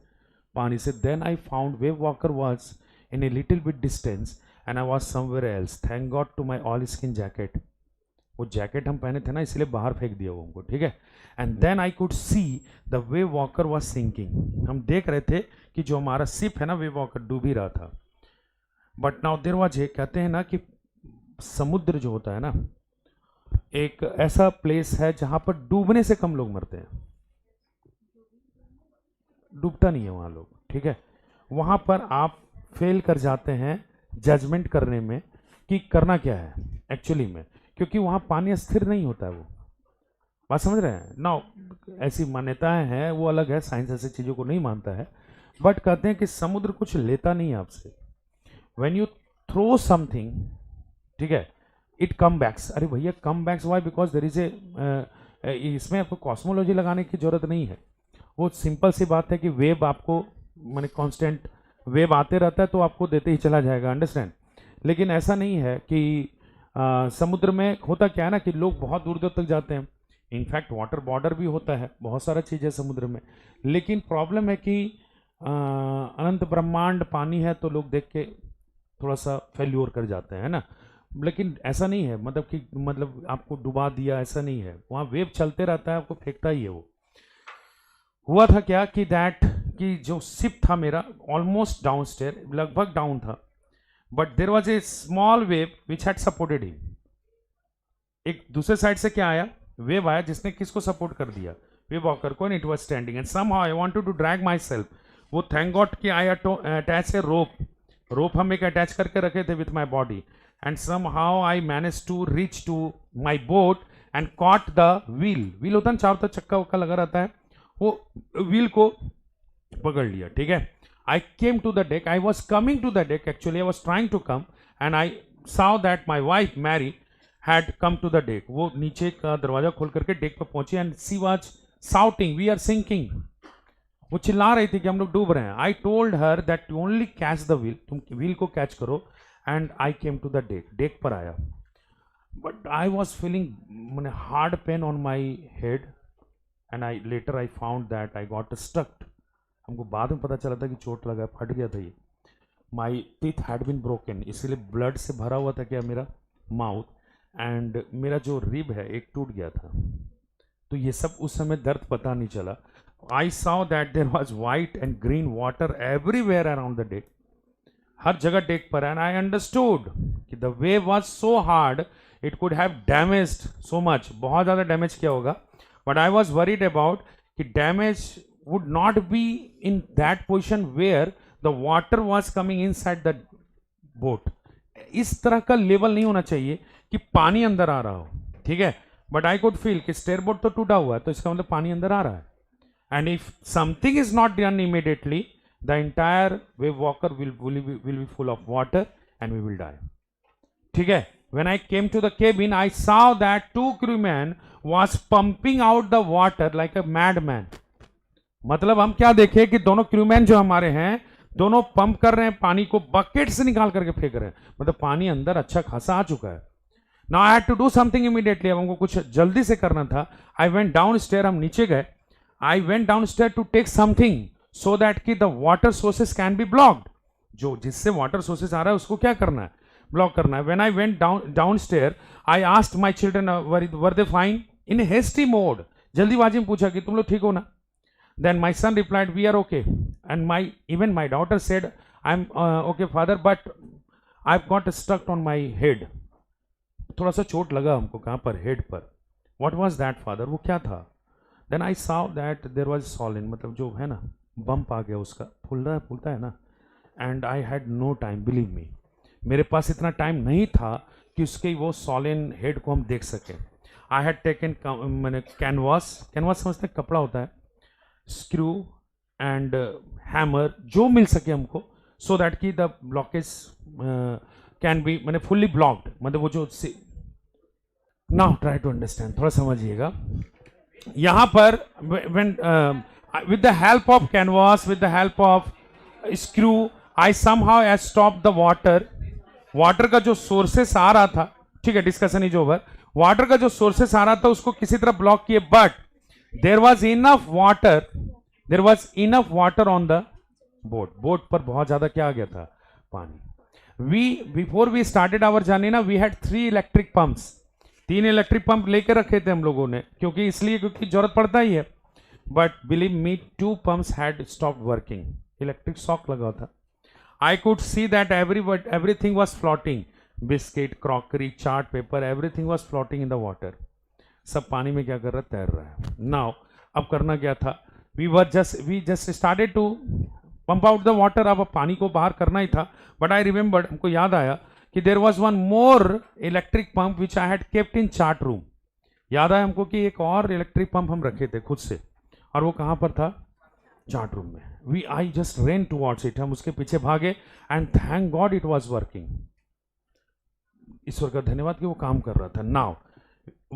पानी से, then I found wave Walker was in a little bit distance and I was somewhere else, thank God to my all skin jacket. वो jacket हम पहने थे ना, इसलिए बाहर फेंक दिया वो हमको, ठीक है। And then I could see the Wave Walker was sinking, हम देख रहे थे कि जो हमारा शिप है ना वेव वॉकर, डूब ही रहा था। बट नाउ देयर वाज, कहते हैं ना कि समुद्र जो होता है ना, एक ऐसा प्लेस है जहां पर डूबने से कम लोग मरते हैं, डूबता नहीं है वहां लोग, ठीक है। वहां पर आप फेल कर जाते हैं जजमेंट करने में कि करना क्या है एक्चुअली में, क्योंकि वहां पानी स्थिर नहीं होता है। वो बात समझ रहे हैं ना, ऐसी मान्यताएं हैं, वो अलग है, साइंस ऐसी चीजों को नहीं मानता है, बट कहते हैं कि समुद्र कुछ लेता नहीं है आपसे। व्हेन यू थ्रो समथिंग, ठीक है, इट कम बैक्स। अरे भैया come backs why, because there is a, इसमें आपको कॉस्मोलॉजी लगाने की जरूरत नहीं है, वो सिंपल सी बात है कि वेव आपको, माने कांस्टेंट वेव आते रहता है तो आपको देते ही चला जाएगा, अंडरस्टैंड। लेकिन ऐसा नहीं है कि समुद्र में होता क्या है ना कि लोग बहुत दूर दूर तक जाते हैं, इनफैक्ट वाटर बॉर्डर भी होता है, बहुत सारा चीज़ है समुद्र में। लेकिन प्रॉब्लम है कि अनंत ब्रह्मांड पानी है, तो लोग देख के थोड़ा सा फेल्योर कर जाते हैं ना। लेकिन ऐसा नहीं है, मतलब कि मतलब आपको डुबा दिया, ऐसा नहीं है, वहाँ वेव चलते रहता है, आपको फेंकता ही है वो। हुआ था क्या कि दैट, कि जो शिप था मेरा ऑलमोस्ट डाउन स्टेयर, लगभग डाउन था, but there was a small wave which had supported him. एक दूसरे साइड से क्या आया, वेव आया जिसने किसको सपोर्ट कर दिया, वेव वॉकर को, and it was standing and somehow I wanted to drag my self. वो थैंक गॉड कि आई अटैच ए रोप हम एक अटैच करके रखे थे with my body, and somehow I manage to reach to my boat and caught the wheel होता है चारों तरफ चक्का वक्का लगा रहता है, वो व्हील को पकड़ लिया, ठीक है। I came to the deck, I was coming to the deck, actually I was trying to come, and I saw that my wife Mary had come to the deck. वो नीचे का दरवाजा खोल करके डेक पर पहुंची, and she was shouting, we are sinking. वो चिल्ला रही थी कि हम लोग डूब रहे हैं। I told her that you only catch the wheel, तुम व्हील को कैच करो, and I came to the deck, deck पर आया। But I was feeling मैंने hard pain on my head, and I later I found that I got stuck हमको बाद में पता चला था कि चोट लगा, फट गया था ये। My teeth had been broken, इसीलिए ब्लड से भरा हुआ था क्या मेरा माउथ, एंड मेरा जो रिब है एक टूट गया था। तो ये सब उस समय दर्द पता नहीं चला। आई saw that there was white and green water everywhere around the deck, हर जगह डेक पर, एंड आई अंडरस्टूड कि the wave was so hard it could have damaged so much, बहुत ज़्यादा डैमेज किया होगा। But I was worried about कि damage would not be in that position where the water was coming inside the boat. इस तरह का level नहीं होना चाहिए कि पानी अंदर आ रहा हो, ठीक है। बट आई कुड फील कि स्टेयर बोर्ड तो टूटा हुआ है, तो इसका मतलब पानी अंदर आ रहा है। And if something is not done immediately, the entire wave walker will be full of water and we will die. ठीक है। When I came to the cabin, I saw that 2 crewmen was pumping out the water like a madman. मतलब हम क्या देखे कि दोनों crewman जो हमारे हैं दोनों पंप कर रहे हैं पानी को, बकेट से निकाल करके फेंक रहे हैं, मतलब पानी अंदर अच्छा खासा आ चुका है। Now I had to do something immediately, अब हमको कुछ जल्दी से करना था। I went downstairs, हम नीचे गए। I went downstairs to take something so that कि the water sources can be blocked, जो जिससे water sources आ रहा है उसको क्या करना है, ब्लॉक करना है। When I went downstairs, I asked my children were they fine, in a hasty mode, जल्दीबाजी में पूछा कि तुम लोग ठीक हो ना। Then my son replied, we are okay, and even my daughter said, I'm okay father, but I've got stuck on my head, थोड़ा सा चोट लगा हमको, कहाँ पर, हेड पर। What was that father, वो क्या था। Then I saw that there was solin, मतलब जो है ना बम्प आ गया उसका, फूलता है ना। And I had no time, believe me, मेरे पास इतना टाइम नहीं था कि उसके वो सॉलिन हेड को हम देख सकें। आई हैड टेकन, मैंने कैनवास समझते कपड़ा होता है, स्क्रू एंड हैमर जो मिल सके हमको, सो दैट कि द ब्लॉकेज कैन बी, मैंने फुल्ली ब्लॉक्ड, मतलब वो जो नाउ ट्राई टू अंडरस्टैंड, थोड़ा समझिएगा। यहाँ पर when with the help of canvas, with the help of screw, I somehow has stopped the water. Water का जो सोर्सेस आ रहा था, ठीक है, डिस्कशन इज ओवर। वाटर का जो सोर्सेस आ रहा था उसको किसी तरह ब्लॉक किए, but there was enough water on the boat पर बहुत ज्यादा क्या आ गया था, पानी। Before we started our journey ना, we had 3 electric pumps, 3 electric pump लेकर रखे थे हम लोगों ने, क्योंकि जरूरत पड़ता ही है। But believe me, 2 pumps had stopped working, electric shock लगा था। आई could see that everything was floating, biscuit, crockery, chart paper, everything was floating in the water, सब पानी में क्या कर रहा है, तैर रहा है। नाउ अब करना क्या था, we just started to pump out the water, अब पानी को बाहर करना ही था। बट आई रिमेंबर्ड, हमको याद आया कि there was one more electric pump which I had kept in chart room. याद आया हमको कि एक और इलेक्ट्रिक पंप हम रखे थे खुद से, और वो कहाँ पर था, चार्ट रूम में। I just ran towards it, हम उसके पीछे भागे, and thank God it was working. ईश्वर का धन्यवाद कि वो काम कर रहा था। Now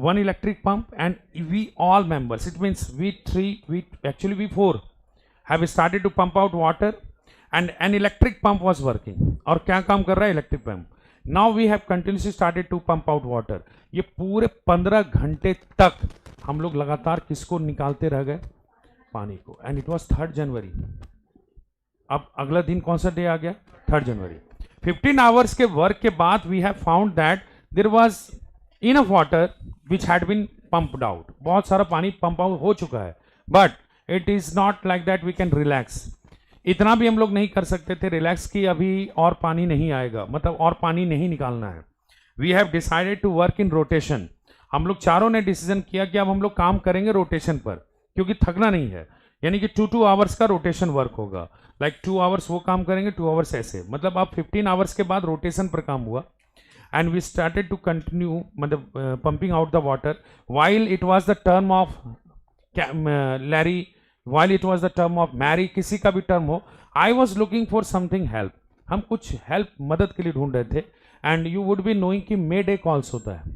1 electric pump and we all members, it means we 4 have started to pump out water and an electric pump was working। और क्या काम कर रहा है electric pump. Now we have continuously started to pump out water. ये पूरे 15 घंटे तक हम लोग लगातार किसको निकालते रह गए, पानी को। एंड इट वॉज 3rd जनवरी। अब अगला दिन कौन सा डे आ गया, 3rd जनवरी। 15 आवर्स के वर्क के बाद we have found that there was enough water which had been pumped out. बहुत सारा पानी पंप आउट हो चुका है, but it is not like that we can relax. इतना भी हम लोग नहीं कर सकते थे रिलैक्स की, अभी और पानी नहीं आएगा, मतलब और पानी नहीं निकालना है। We have decided to work in rotation. हम लोग चारों ने डिसीजन किया कि अब हम लोग काम करेंगे रोटेशन पर, क्योंकि थकना नहीं है। यानी कि 2 आवर्स का रोटेशन वर्क होगा, लाइक 2 आवर्स वो काम करेंगे, 2 आवर्स ऐसे, मतलब अब 15 आवर्स के बाद रोटेशन पर काम हुआ। And we started to continue, मतलब pumping out the water while it was the term of Larry, while it was the term of Mary, किसी का भी टर्म हो, I was looking for something help, हम कुछ हेल्प, मदद के लिए ढूंढ रहे थे। And you would be knowing कि मे डे कॉल्स होता है,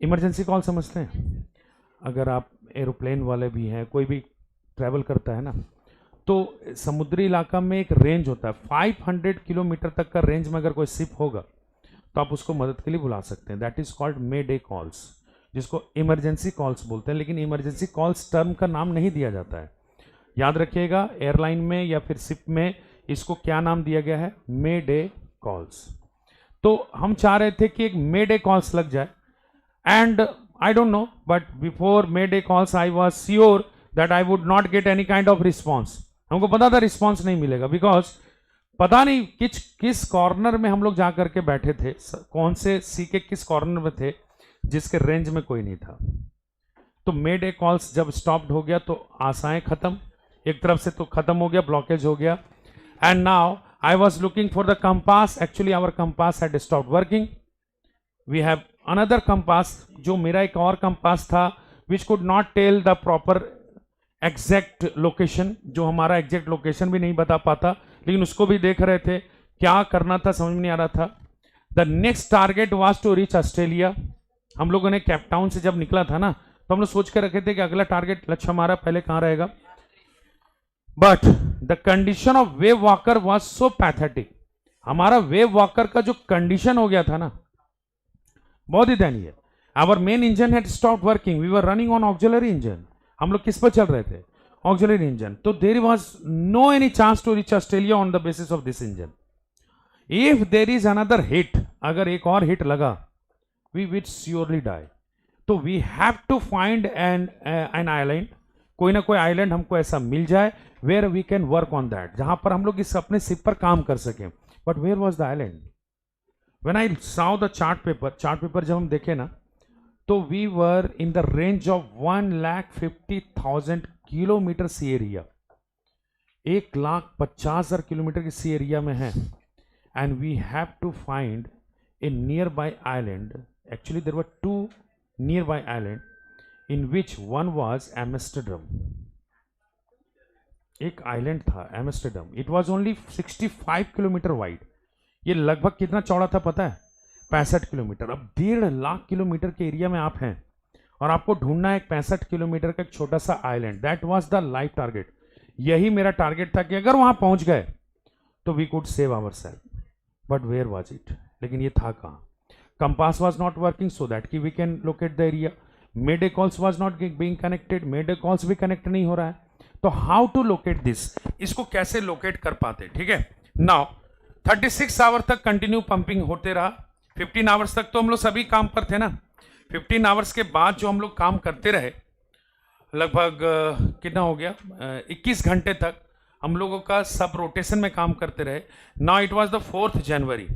इमरजेंसी कॉल समझते हैं। अगर आप एरोप्लेन वाले भी हैं, कोई भी ट्रैवल करता है ना, तो समुद्री इलाका में एक रेंज होता है, 500 किलोमीटर तक का रेंज में अगर कोई शिप होगा तो आप उसको मदद के लिए बुला सकते हैं। That is called may day calls, जिसको इमरजेंसी कॉल्स बोलते हैं। लेकिन इमरजेंसी कॉल्स टर्म का नाम नहीं दिया जाता है, याद रखिएगा एयरलाइन में या फिर शिप में इसको क्या नाम दिया गया है, मे डे कॉल्स। तो हम चाह रहे थे कि एक मे डे कॉल्स लग जाए, and I don't know but before may day calls I was sure that I would not get any kind of response. हमको पता था रिस्पॉन्स नहीं मिलेगा, बिकॉज पता नहीं किस कॉर्नर में हम लोग जा करके बैठे थे, कौन से सी के किस कॉर्नर में थे जिसके रेंज में कोई नहीं था। तो मे डे कॉल्स जब स्टॉप्ड हो गया तो आशाएं खत्म, एक तरफ से तो खत्म हो गया, ब्लॉकेज हो गया। And now I was looking for the compass, actually our compass had stopped working. We have another compass, जो मेरा एक और कंपास था which could not tell the proper exact location, जो हमारा एग्जैक्ट लोकेशन भी नहीं बता पाता, लेकिन उसको भी देख रहे थे, क्या करना था समझ में नहीं आ रहा था। The next target was to reach Australia. हम लोगों ने केप टाउन से जब निकला था ना, तो हम लोग सोच के रखे थे कि अगला टारगेट लक्ष्य हमारा पहले कहां रहेगा, but the condition of wave walker was so pathetic. हमारा वेव वॉकर का जो कंडीशन हो गया था ना, बहुत ही दयनीय। Our main engine had stopped working, we were running on auxiliary engine. हम लोग किस पर चल रहे थे, ऑक्सिलरी इंजन। तो there was no any chance to reach Australia on the basis of this engine. If there is another hit, अगर एक और हिट लगा, वी विल श्योरली डाई। तो we have to find an island, कोई ना कोई island हमको ऐसा मिल जाए where we can work on that, जहां पर हम लोग इस अपने शिप पर काम कर सकें। But where was the island? When I saw the chart paper जब हम देखे ना, तो we were in the range of 1,50,000 kilometre sea area, 1,50,000 kilometre की सी एरिया में है। And we have to find a nearby island. Actually there were 2 nearby island, in which one was Amsterdam. एक island था Amsterdam, it was only 65 kilometre wide. ये लगभग कितना चौड़ा था पता है? 65 किलोमीटर। अब 1.5 लाख किलोमीटर के एरिया में आप हैं और आपको ढूंढना है एक 65 किलोमीटर का एक छोटा सा island. That was the life target. यही मेरा टारगेट था कि अगर वहां पहुंच गए तो we could save our self. But where was it? लेकिन ये था कहां? Compass was not working so that कि we can locate the area. Mayday calls was not being connected, mayday calls भी कनेक्ट नहीं हो रहा है। तो हाउ टू लोकेट दिस? इसको कैसे लोकेट कर पाते? ठीक है, नाउ 36 आवर तक कंटिन्यू पंपिंग होते रहा। 15 आवर्स तक तो हम लोग सभी काम पर थे ना। 15 आवर्स के बाद जो हम लोग काम करते रहे, लगभग कितना हो गया, 21 घंटे तक हम लोगों का सब रोटेशन में काम करते रहे। Now it was the 4th January.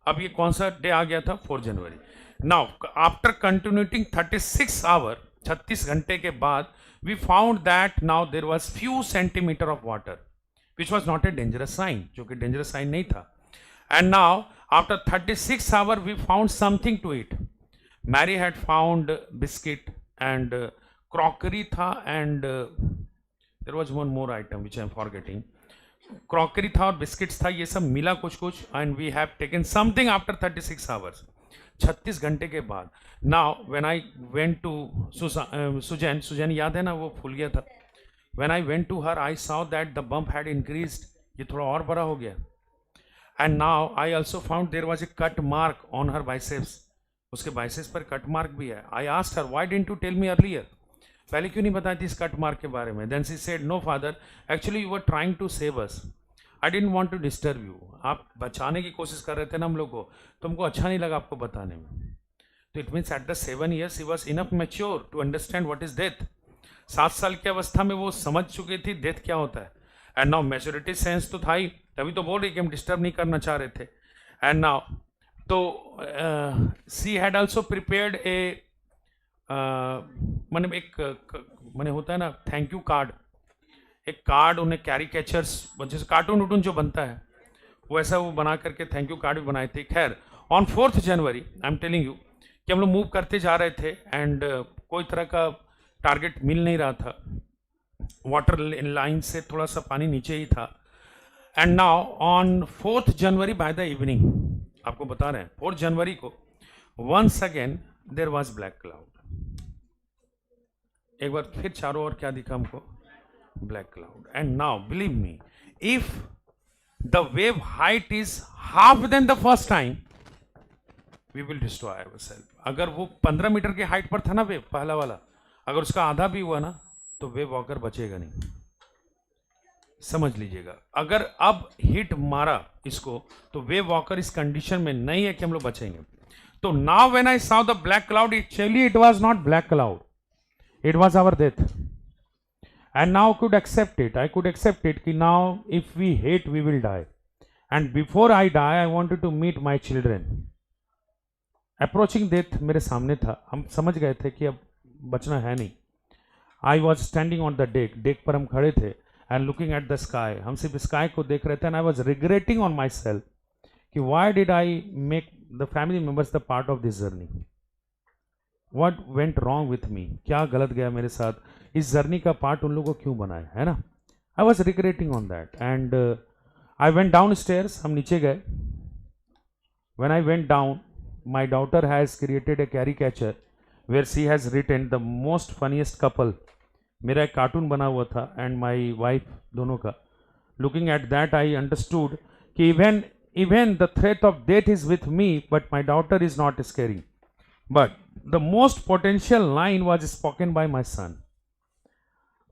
अब ये कौन सा डे आ गया था? 4 जनवरी। नाउ आफ्टर कंटिन्यूटिंग 36 आवर, 36 घंटे के बाद, we found that now there was few centimetre of water, which was not a dangerous sign, जो कि डेंजरस साइन नहीं था। And now after 36 hours we found something to eat. Mary had found biscuit and crockery tha, and there was one more item which I am forgetting. Crockery tha और biscuits था, ये सब मिला कुछ कुछ, and we have taken something after 36 hours. 36 घंटे के बाद। Now when I went to Suzanne याद है ना, वो फूल गया था। When I went to her I saw that the bump had increased, ये थोड़ा और बड़ा हो गया। And now I also found there was a cut mark on her biceps. उसके biceps पर cut mark भी है। I asked her, why didn't you tell me earlier? पहले क्यों नहीं बताई थी इस cut mark के बारे में? Then she said, no father, actually you were trying to save us. I didn't want to disturb you. आप बचाने की कोशिश कर रहे थे ना हम लोग को, तो हमको अच्छा नहीं लगा आपको बताने में। तो it means at the 7 years he was enough mature to understand what is death. 7 साल की अवस्था में वो समझ चुकी थी डेथ क्या होता है। एंड नाउ मैच्योरिटी सेंस तो था ही, तभी तो बोल रही कि हम डिस्टर्ब नहीं करना चाह रहे थे। एंड नाउ तो सी हैड आल्सो प्रिपेयर्ड ए मैंने एक मैंने होता है ना थैंक यू कार्ड, एक कार्ड उन्हें कैरिकेचर्स जैसे कार्टून वूटून जो बनता है वैसा वो बना करके थैंक यू कार्ड भी बनाए थे। खैर on 4th January I am telling you कि हम लोग मूव करते जा रहे थे एंड कोई तरह का टारगेट मिल नहीं रहा था। वाटर लाइन से थोड़ा सा पानी नीचे ही था। And now on 4th January by the evening, आपको बता रहे हैं 4 जनवरी को once again there was black cloud. एक बार फिर चारों ओर क्या दिखा हमको? Black cloud. And now believe me, if the wave height is half then the first time we will destroy ourself. अगर वो 15 मीटर के हाइट पर था ना वेव पहला वाला, अगर उसका आधा भी हुआ ना तो वेव वॉकर बचेगा नहीं। समझ लीजिएगा, अगर अब हिट मारा इसको तो वेव वॉकर इस कंडीशन में नहीं है कि हम लोग बचेंगे। तो now when I saw the black cloud, actually it was not black cloud, it was our death. And now could accept it, I could accept it कि now if we hate we will die, and before I die I wanted to meet my children. Approaching death मेरे सामने था, हम समझ गए थे कि अब बचना है नहीं। I was standing on the deck, deck पर हम खड़े थे, and looking at the sky, हम सिर्फ स्काई को देख रहे थे। And I was regretting on my self कि why did I make the family members the part of this journey, what went wrong with me, क्या गलत गया मेरे साथ, इस जर्नी का पार्ट उन लोगों को क्यों बनाया, है ना। आई was regretting on that and I went down stairs, हम नीचे गए। When I went down, my daughter has created a caricature where she has written the most funniest couple. मेरा एक कार्टून बना हुआ था एंड माई वाइफ दोनों का। Looking at that I understood कि even the threat of death is with me but my daughter is not scaring, but the most potential line was spoken by my son.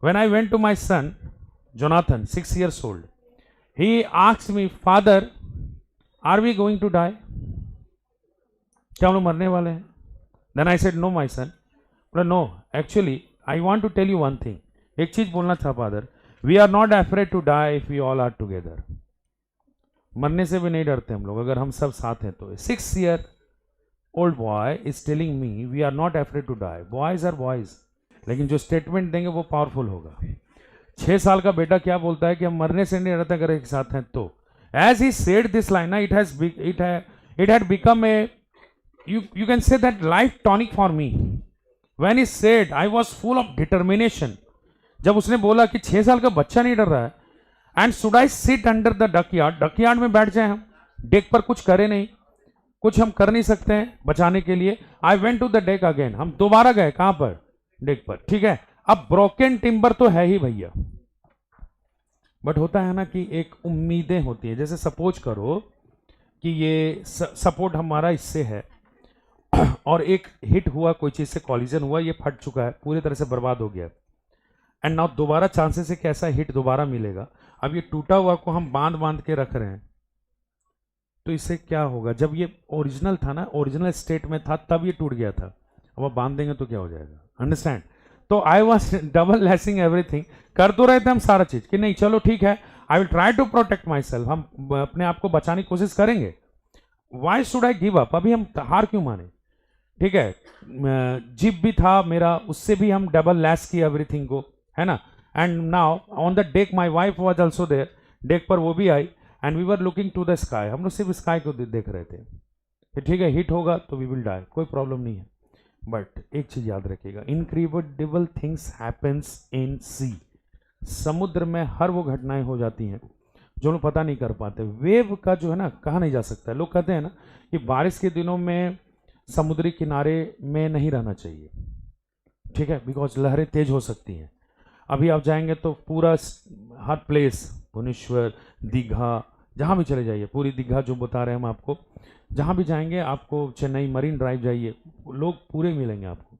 When I went to my son Jonathan, 6 years old, he asked me, Father, are we going to die? क्या हम लोग मरने वाले हैं? Then I said, no my son. But no, actually I want to tell you one thing. एक चीज बोलना था father, we are not afraid to die if we all are together. मरने से भी नहीं डरते हम लोग अगर हम सब साथ हैं तो। 6-year-old boy is telling me we are not afraid to die. Boys are boys. लेकिन जो स्टेटमेंट देंगे वो पावरफुल होगा। 6 साल का बेटा क्या बोलता है कि हम मरने से नहीं डरते अगर एक साथ हैं तो। As he said this line, it had become a, you can say that life tonic for me. When he said, I was full of determination. जब उसने बोला कि 6 साल का बच्चा नहीं डर रहा है, and should I sit under the duckyard? duckyard में बैठ जाए हम, डेक पर कुछ करे नहीं, कुछ हम कर नहीं सकते हैं बचाने के लिए। I went to the deck again. हम दोबारा गए कहां पर? डेक पर, ठीक है। अब ब्रोकन टिम्बर तो है ही भैया, बट होता है ना कि एक उम्मीदें होती है। जैसे सपोज करो कि ये सपोर्ट हमारा इससे है और एक हिट हुआ, कोई चीज से कॉलिजन हुआ, ये फट चुका है, पूरी तरह से बर्बाद हो गया, एंड नाउ दोबारा चांसेस है कि ऐसा हिट दोबारा मिलेगा। अब ये टूटा हुआ को हम बांध बांध के रख रहे हैं, तो इससे क्या होगा? जब ये ओरिजिनल था ना, ओरिजिनल स्टेट में था, तब ये टूट गया था, अब आप बांध देंगे तो क्या हो जाएगा? अंडरस्टैंड? तो I was double lacing everything, कर तो रहे थे हम सारा चीज कि नहीं चलो ठीक है, I will try to protect myself, हम अपने आप को बचाने की कोशिश करेंगे। Why should I give up? अभी हम हार क्यों माने? ठीक है, जिप भी था मेरा, उससे भी हम डबल लेस किया एवरीथिंग को, है ना। And now on the deck my wife was also there, deck पर वो भी आई, and we were looking to the sky, हम लोग सिर्फ स्काई को देख रहे थे कि ठीक है हिट होगा तो वी विल डाई, कोई प्रॉब्लम नहीं है। बट एक चीज याद रखिएगा, इनक्रेडिबल थिंग्स हैपेंस इन सी, समुद्र में हर वो घटनाएं हो जाती हैं जो लोग पता नहीं कर पाते। वेव का जो है ना कहा नहीं जा सकता है। लोग कहते हैं ना कि बारिश के दिनों में समुद्री किनारे में नहीं रहना चाहिए, ठीक है, बिकॉज लहरें तेज हो सकती हैं। अभी आप जाएंगे तो पूरा हर प्लेस, भुवनेश्वर, दीघा, जहाँ भी चले जाइए, पूरी दीघा जो बता रहे हैं हम आपको, जहाँ भी जाएंगे आपको, चेन्नई मरीन ड्राइव जाइए, लोग पूरे मिलेंगे आपको,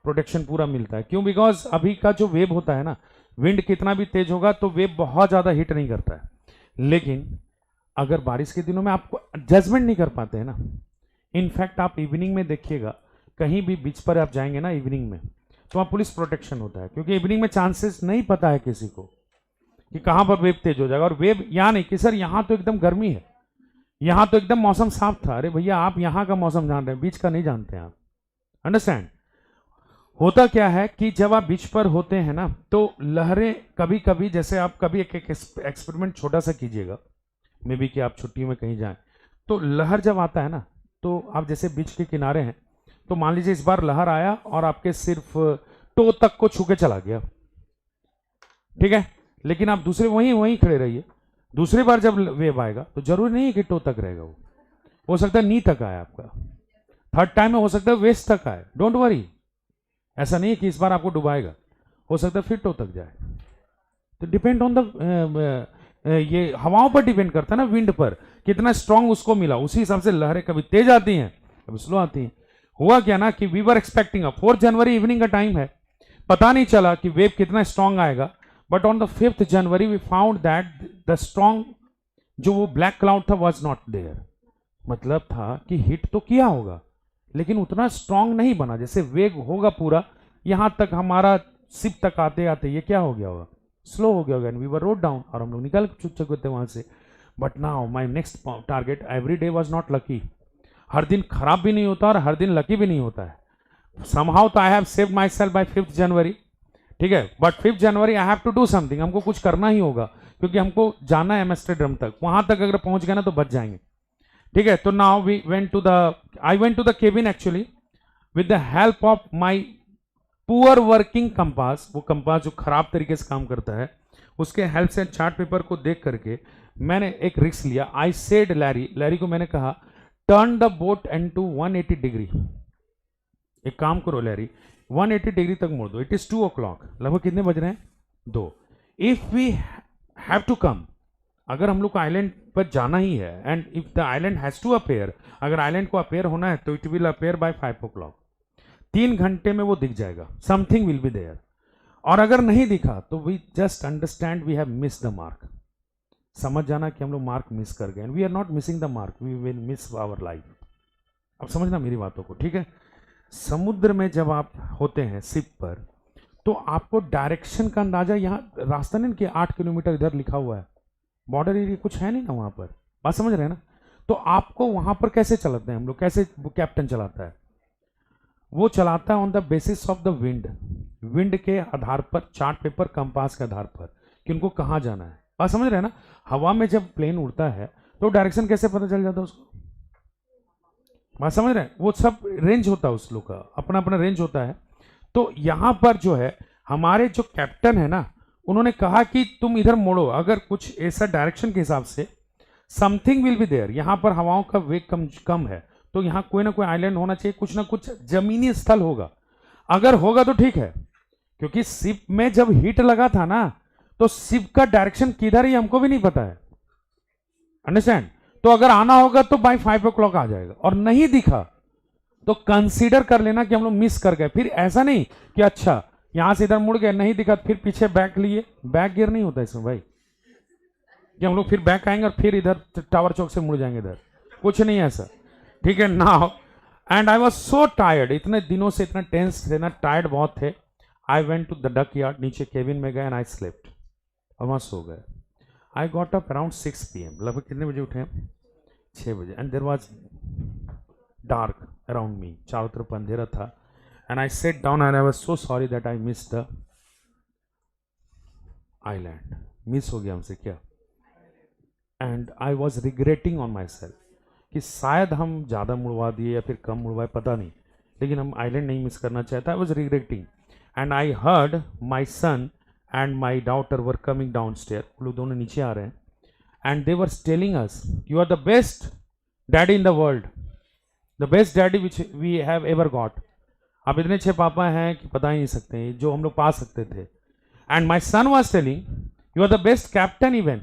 प्रोटेक्शन पूरा मिलता है। क्यों? बिकॉज अभी का जो वेव होता है ना, विंड कितना भी तेज होगा तो वेव बहुत ज़्यादा हिट नहीं करता है। लेकिन अगर बारिश के दिनों में आपको जजमेंट नहीं कर पाते हैं ना, इनफैक्ट आप इवनिंग में देखिएगा, कहीं भी बीच पर आप जाएंगे ना इवनिंग में, तो वहाँ पुलिस प्रोटेक्शन होता है, क्योंकि इवनिंग में चांसेस नहीं पता है किसी को कि कहाँ पर वेव तेज हो जाएगा। और वेव यहाँ नहीं कि सर यहाँ तो एकदम गर्मी है, यहाँ तो एकदम मौसम साफ था। अरे भैया आप यहाँ का मौसम जान रहे हैं, बीच का नहीं जानते आप। अंडरस्टैंड? होता क्या है कि जब आप बीच पर होते हैं ना, तो लहरें कभी कभी, जैसे आप कभी एक एक्सपेरिमेंट छोटा सा कीजिएगा, मे बी कि आप छुट्टियों में कहीं जाएं, तो लहर जब आता है ना, तो आप जैसे बीच के किनारे हैं, तो मान लीजिए इस बार लहर आया और आपके सिर्फ टो तक को छू के चला गया, ठीक है, लेकिन आप दूसरे वहीं खड़े रहिए, दूसरी बार जब वेव आएगा तो जरूरी नहीं है कि टो तक रहेगा, वो हो सकता है नी तक आए आपका, थर्ड टाइम में हो सकता है वेस्ट तक आए। डोंट वरी, ऐसा नहीं है कि इस बार आपको डुबाएगा, हो सकता है फिर टो तक जाए। तो डिपेंड ऑन द ये हवाओं पर डिपेंड करता है ना, विंड पर कितना स्ट्रांग उसको मिला, उसी हिसाब से लहरें कभी तेज आती हैं कभी स्लो आती हैं। हुआ क्या ना कि we were expecting 4 January evening का टाइम है, पता नहीं चला कि वेव कितना स्ट्रांग आएगा, but on the 5th January we found that the strong जो वो ब्लैक क्लाउड था वॉज नॉट देयर। मतलब था कि हिट तो किया होगा लेकिन उतना स्ट्रांग नहीं बना, जैसे वेग होगा पूरा यहां तक हमारा शिप तक आते आते ये क्या हो गया होगा, स्लो हो गया होगा, and we were rode down और हम लोग निकल चुके थे वहां से। But now my next target every day was not lucky. हर दिन खराब भी नहीं होता और हर दिन लकी भी नहीं होता है। समहाउ तो I have saved myself by 5th January, ठीक है, but 5th January I have to do something, हमको कुछ करना ही होगा क्योंकि हमको जाना है एम्स्टर्डम तक, वहां तक अगर पहुंच गए ना तो बच जाएंगे, ठीक है। तो now we went to the I went to the cabin actually with the help of my poor working compass, वो कंपास जो खराब तरीके से काम करता है, उसके हेल्प से चार्ट पेपर को देख करके मैंने एक रिस्क लिया। आई सेड लैरी को मैंने कहा turn the boat into 180 degree, एक काम करो लैरी 180 डिग्री तक मोड़ दो। इट इज 2 o'clock, लगभग कितने बज रहे हैं 2। If we have to come, अगर हम लोग को आइलैंड पर जाना ही है, and if the island has to appear, अगर आइलैंड को अपेयर होना है तो it will appear bye 5 o'clock, 3 घंटे में वो दिख जाएगा, समथिंग विल बी देयर। और अगर नहीं दिखा तो we just understand we have miss the mark, समझ जाना कि हम लोग मार्क मिस कर गए, and we are not missing the mark, we will miss our life. अब समझना मेरी बातों को, ठीक है। समुद्र में जब आप होते हैं शिप पर तो आपको डायरेक्शन का अंदाजा, यहाँ रास्ता नहीं कि 8 किलोमीटर इधर लिखा हुआ है, बॉर्डर एरिया कुछ है नहीं ना वहां पर, बात समझ रहे हैं ना। तो आपको वहां पर कैसे चलाते हैं हम लोग, कैसे वो कैप्टन चलाता है, वो चलाता है on the basis of the wind, wind के आधार पर, चार्ट पेपर कंपास के आधार पर कि उनको कहाँ जाना है, बात समझ रहे हैं ना। हवा में जब प्लेन उड़ता है तो डायरेक्शन कैसे पता चल जाता है उसको, बात समझ रहे हैं। वो सब रेंज होता है उस लोग का, अपना अपना रेंज होता है। तो यहां पर जो है हमारे जो कैप्टन है ना, उन्होंने कहा कि तुम इधर मोड़ो, अगर कुछ ऐसा डायरेक्शन के हिसाब से समथिंग विल बी देयर, यहां पर हवाओं का वेग कम है तो यहां कोई ना कोई आइलैंड होना चाहिए, कुछ ना कुछ जमीनी स्थल होगा, अगर होगा तो ठीक है। क्योंकि शिप में जब हिट लगा था ना तो शिप का डायरेक्शन किधर ही हमको भी नहीं पता है, अंडरस्टैंड। तो अगर आना होगा तो बाय 5 o'clock आ जाएगा, और नहीं दिखा तो कंसीडर कर लेना कि हम लोग मिस कर गए। फिर ऐसा नहीं कि अच्छा यहां से इधर मुड़ गए, नहीं दिखा फिर पीछे बैक लिए, बैक गियर नहीं होता इसमें भाई कि हम लोग फिर बैक आएंगे और फिर इधर टावर चौक से मुड़ जाएंगे, इधर कुछ नहीं है ऐसा, ठीक है। Now and I was so tired, इतने दिनों से इतना टेंस थे ना, टायर्ड बहुत थे। I went to the dockyard, नीचे केबिन में गए एंड आई स्लेप्ट, और वहां सो गए। I got up around 6 PM, लगभग कितने बजे उठे हम, 6 बजे, and there was dark around me, चारों तरफ अंधेरा था। And I set down and I was so sorry that I miss the island, miss हो गया हमसे क्या। And I was regretting on my self कि शायद हम ज़्यादा मुड़वा दिए या फिर कम मुड़वाए, पता नहीं, लेकिन हम आइलैंड नहीं मिस करना चाहता। I was regretting and I heard my son and my daughter were coming down stair, वो लोग दोनों नीचे आ रहे हैं, and they were telling us you are the best daddy in the world, the best daddy which we have ever got. आप इतने अच्छे पापा हैं कि बता ही नहीं सकते जो हम लोग पा सकते थे। And my son was telling you are the best captain even,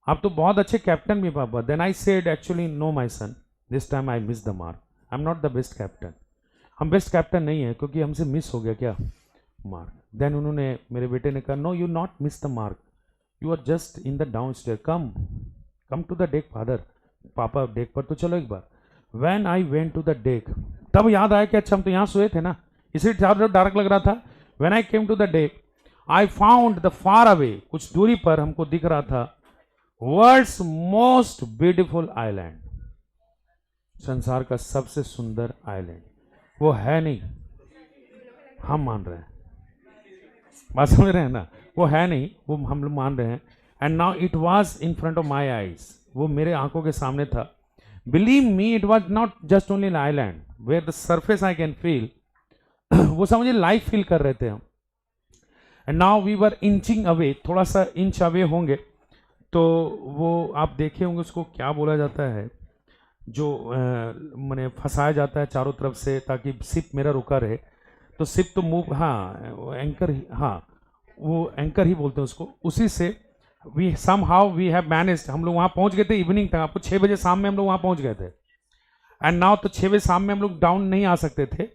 आप तो बहुत अच्छे कैप्टन भी पापा। Then I said actually no my son, this time I miss the mark, I am not the best captain, हम best captain नहीं है क्योंकि हमसे मिस हो गया क्या मार्क। देन उन्होंने, मेरे बेटे ने कहा no you not miss the mark, you are just in the down stair, come to the deck father, पापा डेक पर तो चलो एक बार। When I went to the deck, तब याद आया कि अच्छा हम तो यहाँ सोए थे ना, इसलिए चारों तरफ डार्क लग रहा था। When I came to the deck I found the far away, कुछ दूरी पर हमको दिख रहा था वर्ल्ड्स मोस्ट ब्यूटिफुल आइलैंड, संसार का सबसे सुंदर आइलैंड। वो है नहीं, हम मान रहे हैं, बात समझ रहे हैं ना, वो है नहीं, वो हम लोग मान रहे हैं। And now it was in front of my eyes, वो मेरे आंखों के सामने था। Believe me it was not just only an island where the surface I can feel, वो समझिए लाइफ फील कर रहे थे हम। And now we were inching away, थोड़ा सा इंच अवे होंगे तो वो आप देखे होंगे उसको क्या बोला जाता है, जो मैंने फंसाया जाता है चारों तरफ से ताकि शिप मेरा रुका रहे, तो शिप तो मूव, हाँ एंकर, हाँ वो एंकर ही बोलते हैं उसको, उसी से we somehow we have managed. हम लोग वहाँ पहुँच गए थे इवनिंग तक, आपको 6 बजे शाम में हम लोग वहाँ पहुँच गए थे। एंड नाउ तो 6 बजे शाम में हम लोग डाउन नहीं आ सकते थे,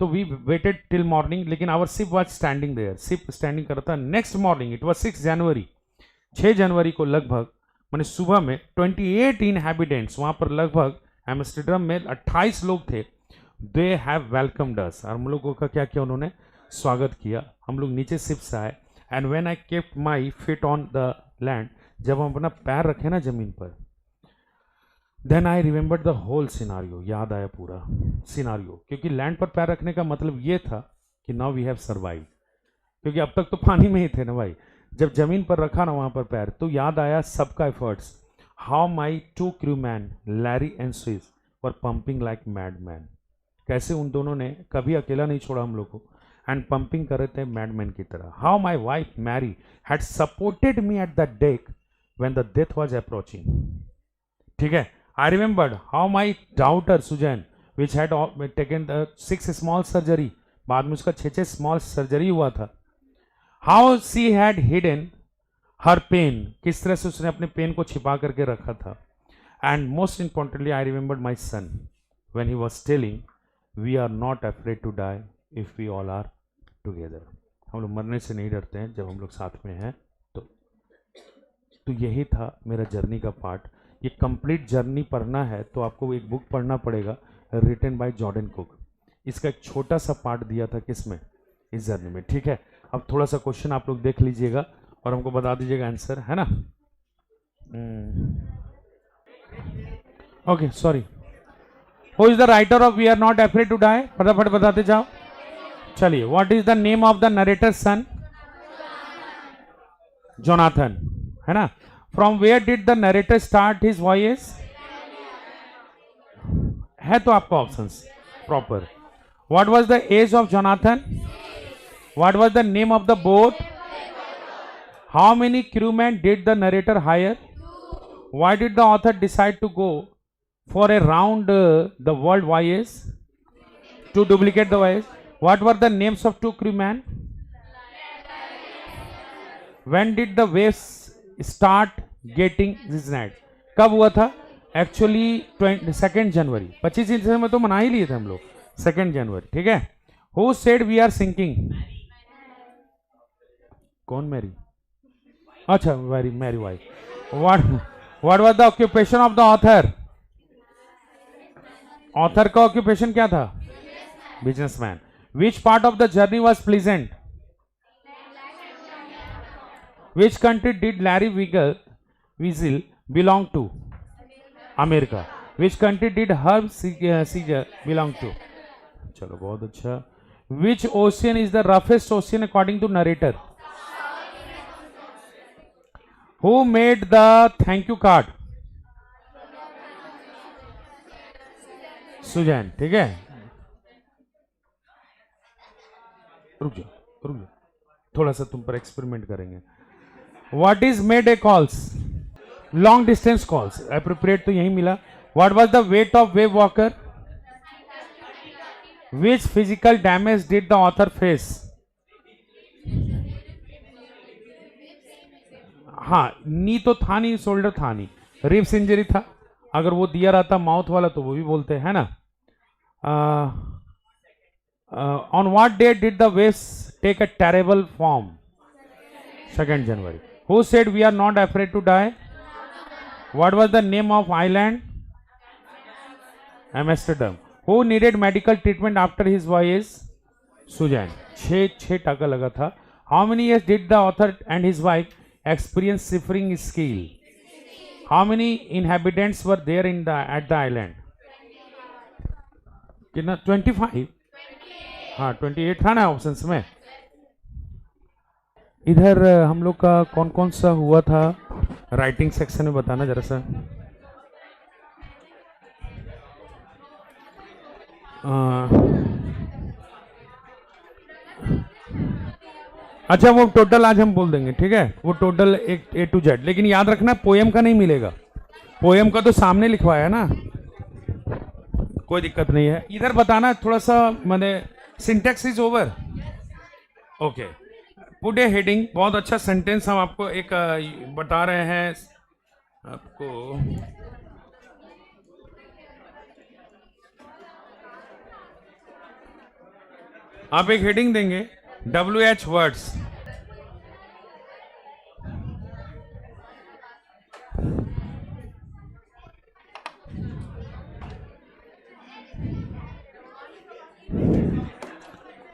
तो वी वेटेड टिल मॉर्निंग, लेकिन our ship was standing there, ship standing कर रहा था। Next morning it was 6 January, 6 जनवरी को लगभग मैंने सुबह में 28 इनहैबिटेंट्स, वहां पर लगभग एम्स्टर्डम में 28 लोग थे। दे हैव वेलकम्ड अस, और हम लोगों का क्या किया, उन्होंने स्वागत किया। हम लोग नीचे शिप से आए, and when I kept my feet on the land, जब हम अपना पैर रखे ना जमीन पर, then I remembered the whole scenario, याद आया पूरा सिनारियो, क्योंकि लैंड पर पैर रखने का मतलब ये था कि नाउ वी हैव सर्वाइव, क्योंकि अब तक तो पानी में ही थे ना भाई। जब जमीन पर रखा ना वहां पर पैर, तो याद आया सबका efforts, how my 2 crew man Larry and Swiss were pumping like mad man, कैसे उन दोनों ने कभी अकेला नहीं छोड़ा हम लोग को, एंड पंपिंग कर रहे थे मैडमैन की तरह। How my wife Mary had supported me at the deck when the death was approaching, ठीक है। I remembered how my daughter Sujan, which had taken the 6 small surgery, बाद में उसका 6 small surgery हुआ था, how she had hidden her pain, किस तरह से उसने अपने पेन को छिपा करके रखा था। And most importantly, I remembered my son when he was telling, we are not afraid to die if we all are together, हम लोग मरने से नहीं डरते हैं जब हम लोग साथ में हैं। तो यही था मेरा जर्नी का पार्ट। ये कंप्लीट जर्नी पढ़ना है तो आपको एक बुक पढ़ना पड़ेगा, रिटन बाय जॉर्डन कुक। इसका एक छोटा सा पार्ट दिया था किसमें, इस जर्नी में, ठीक है। अब थोड़ा सा क्वेश्चन आप लोग देख लीजिएगा और हमको बता दीजिएगा आंसर, है ना। Okay, sorry. Who is the writer of we are not afraid to die, फटाफट बताते जाओ। चलिए, what is the name of the narrator son, Jonathan, है ना। From where did the narrator start his voyage? है तो आपका options proper. What was the age of Jonathan? What was the name of the boat? How many crewmen did the narrator hire? Why did the author decide to go for a round the world voyage to duplicate the voyage? What were the names of 2 crewmen? When did the waves start getting this night, कब हुआ था, actually 2 जनवरी, 25 जनवरी में तो मना ही लिए थे हम लोग, 2 जनवरी, ठीक है। Who said we are sinking, कौन, मैरी, अच्छा very Mary wife. What was the occupation of the author, author का ऑक्यूपेशन क्या था, businessman. Which part of the journey was pleasant, Which country did Larry Weasel belong to? America. Which country did Herb Caesar belong to? चलो बहुत अच्छा। Which ocean is the roughest ocean according to narrator? Who made the thank you card? Suzanne, ठीक है। रुक जाओ, थोड़ा सा तुम पर एक्सपेरिमेंट करेंगे। What is Mayday calls? Long distance calls. Appropriate तो यही मिला। What was the weight of wave walker? Which physical damage did the author face? हाँ, नी तो था नहीं, शोल्डर था नहीं, रिब्स इंजरी था। अगर वो दिया रहता माउथ वाला तो वो भी बोलते हैं ना। On what day did the waves take a terrible form? 2 January. Who said we are not afraid to die? What was the name of island? Amsterdam. Who needed medical treatment after his voyage? Sujan. 6 टाका लगा था। How many years did the author and his wife experience shipwrecking skill? How many inhabitants were there at the island? कितना, 25? हाँ 28 था ना options में। इधर हम लोग का कौन कौन सा हुआ था, राइटिंग सेक्शन में बताना जरा सा। अच्छा, वो टोटल आज हम बोल देंगे, ठीक है। वो टोटल एक A to Z, लेकिन याद रखना पोएम का नहीं मिलेगा, पोएम का तो सामने लिखवाया ना, कोई दिक्कत नहीं है। इधर बताना थोड़ा सा, मैंने syntax is over, okay. Put a heading, बहुत अच्छा सेंटेंस हम आपको एक बता रहे हैं आपको। आप एक हेडिंग देंगे WH वर्ड्स,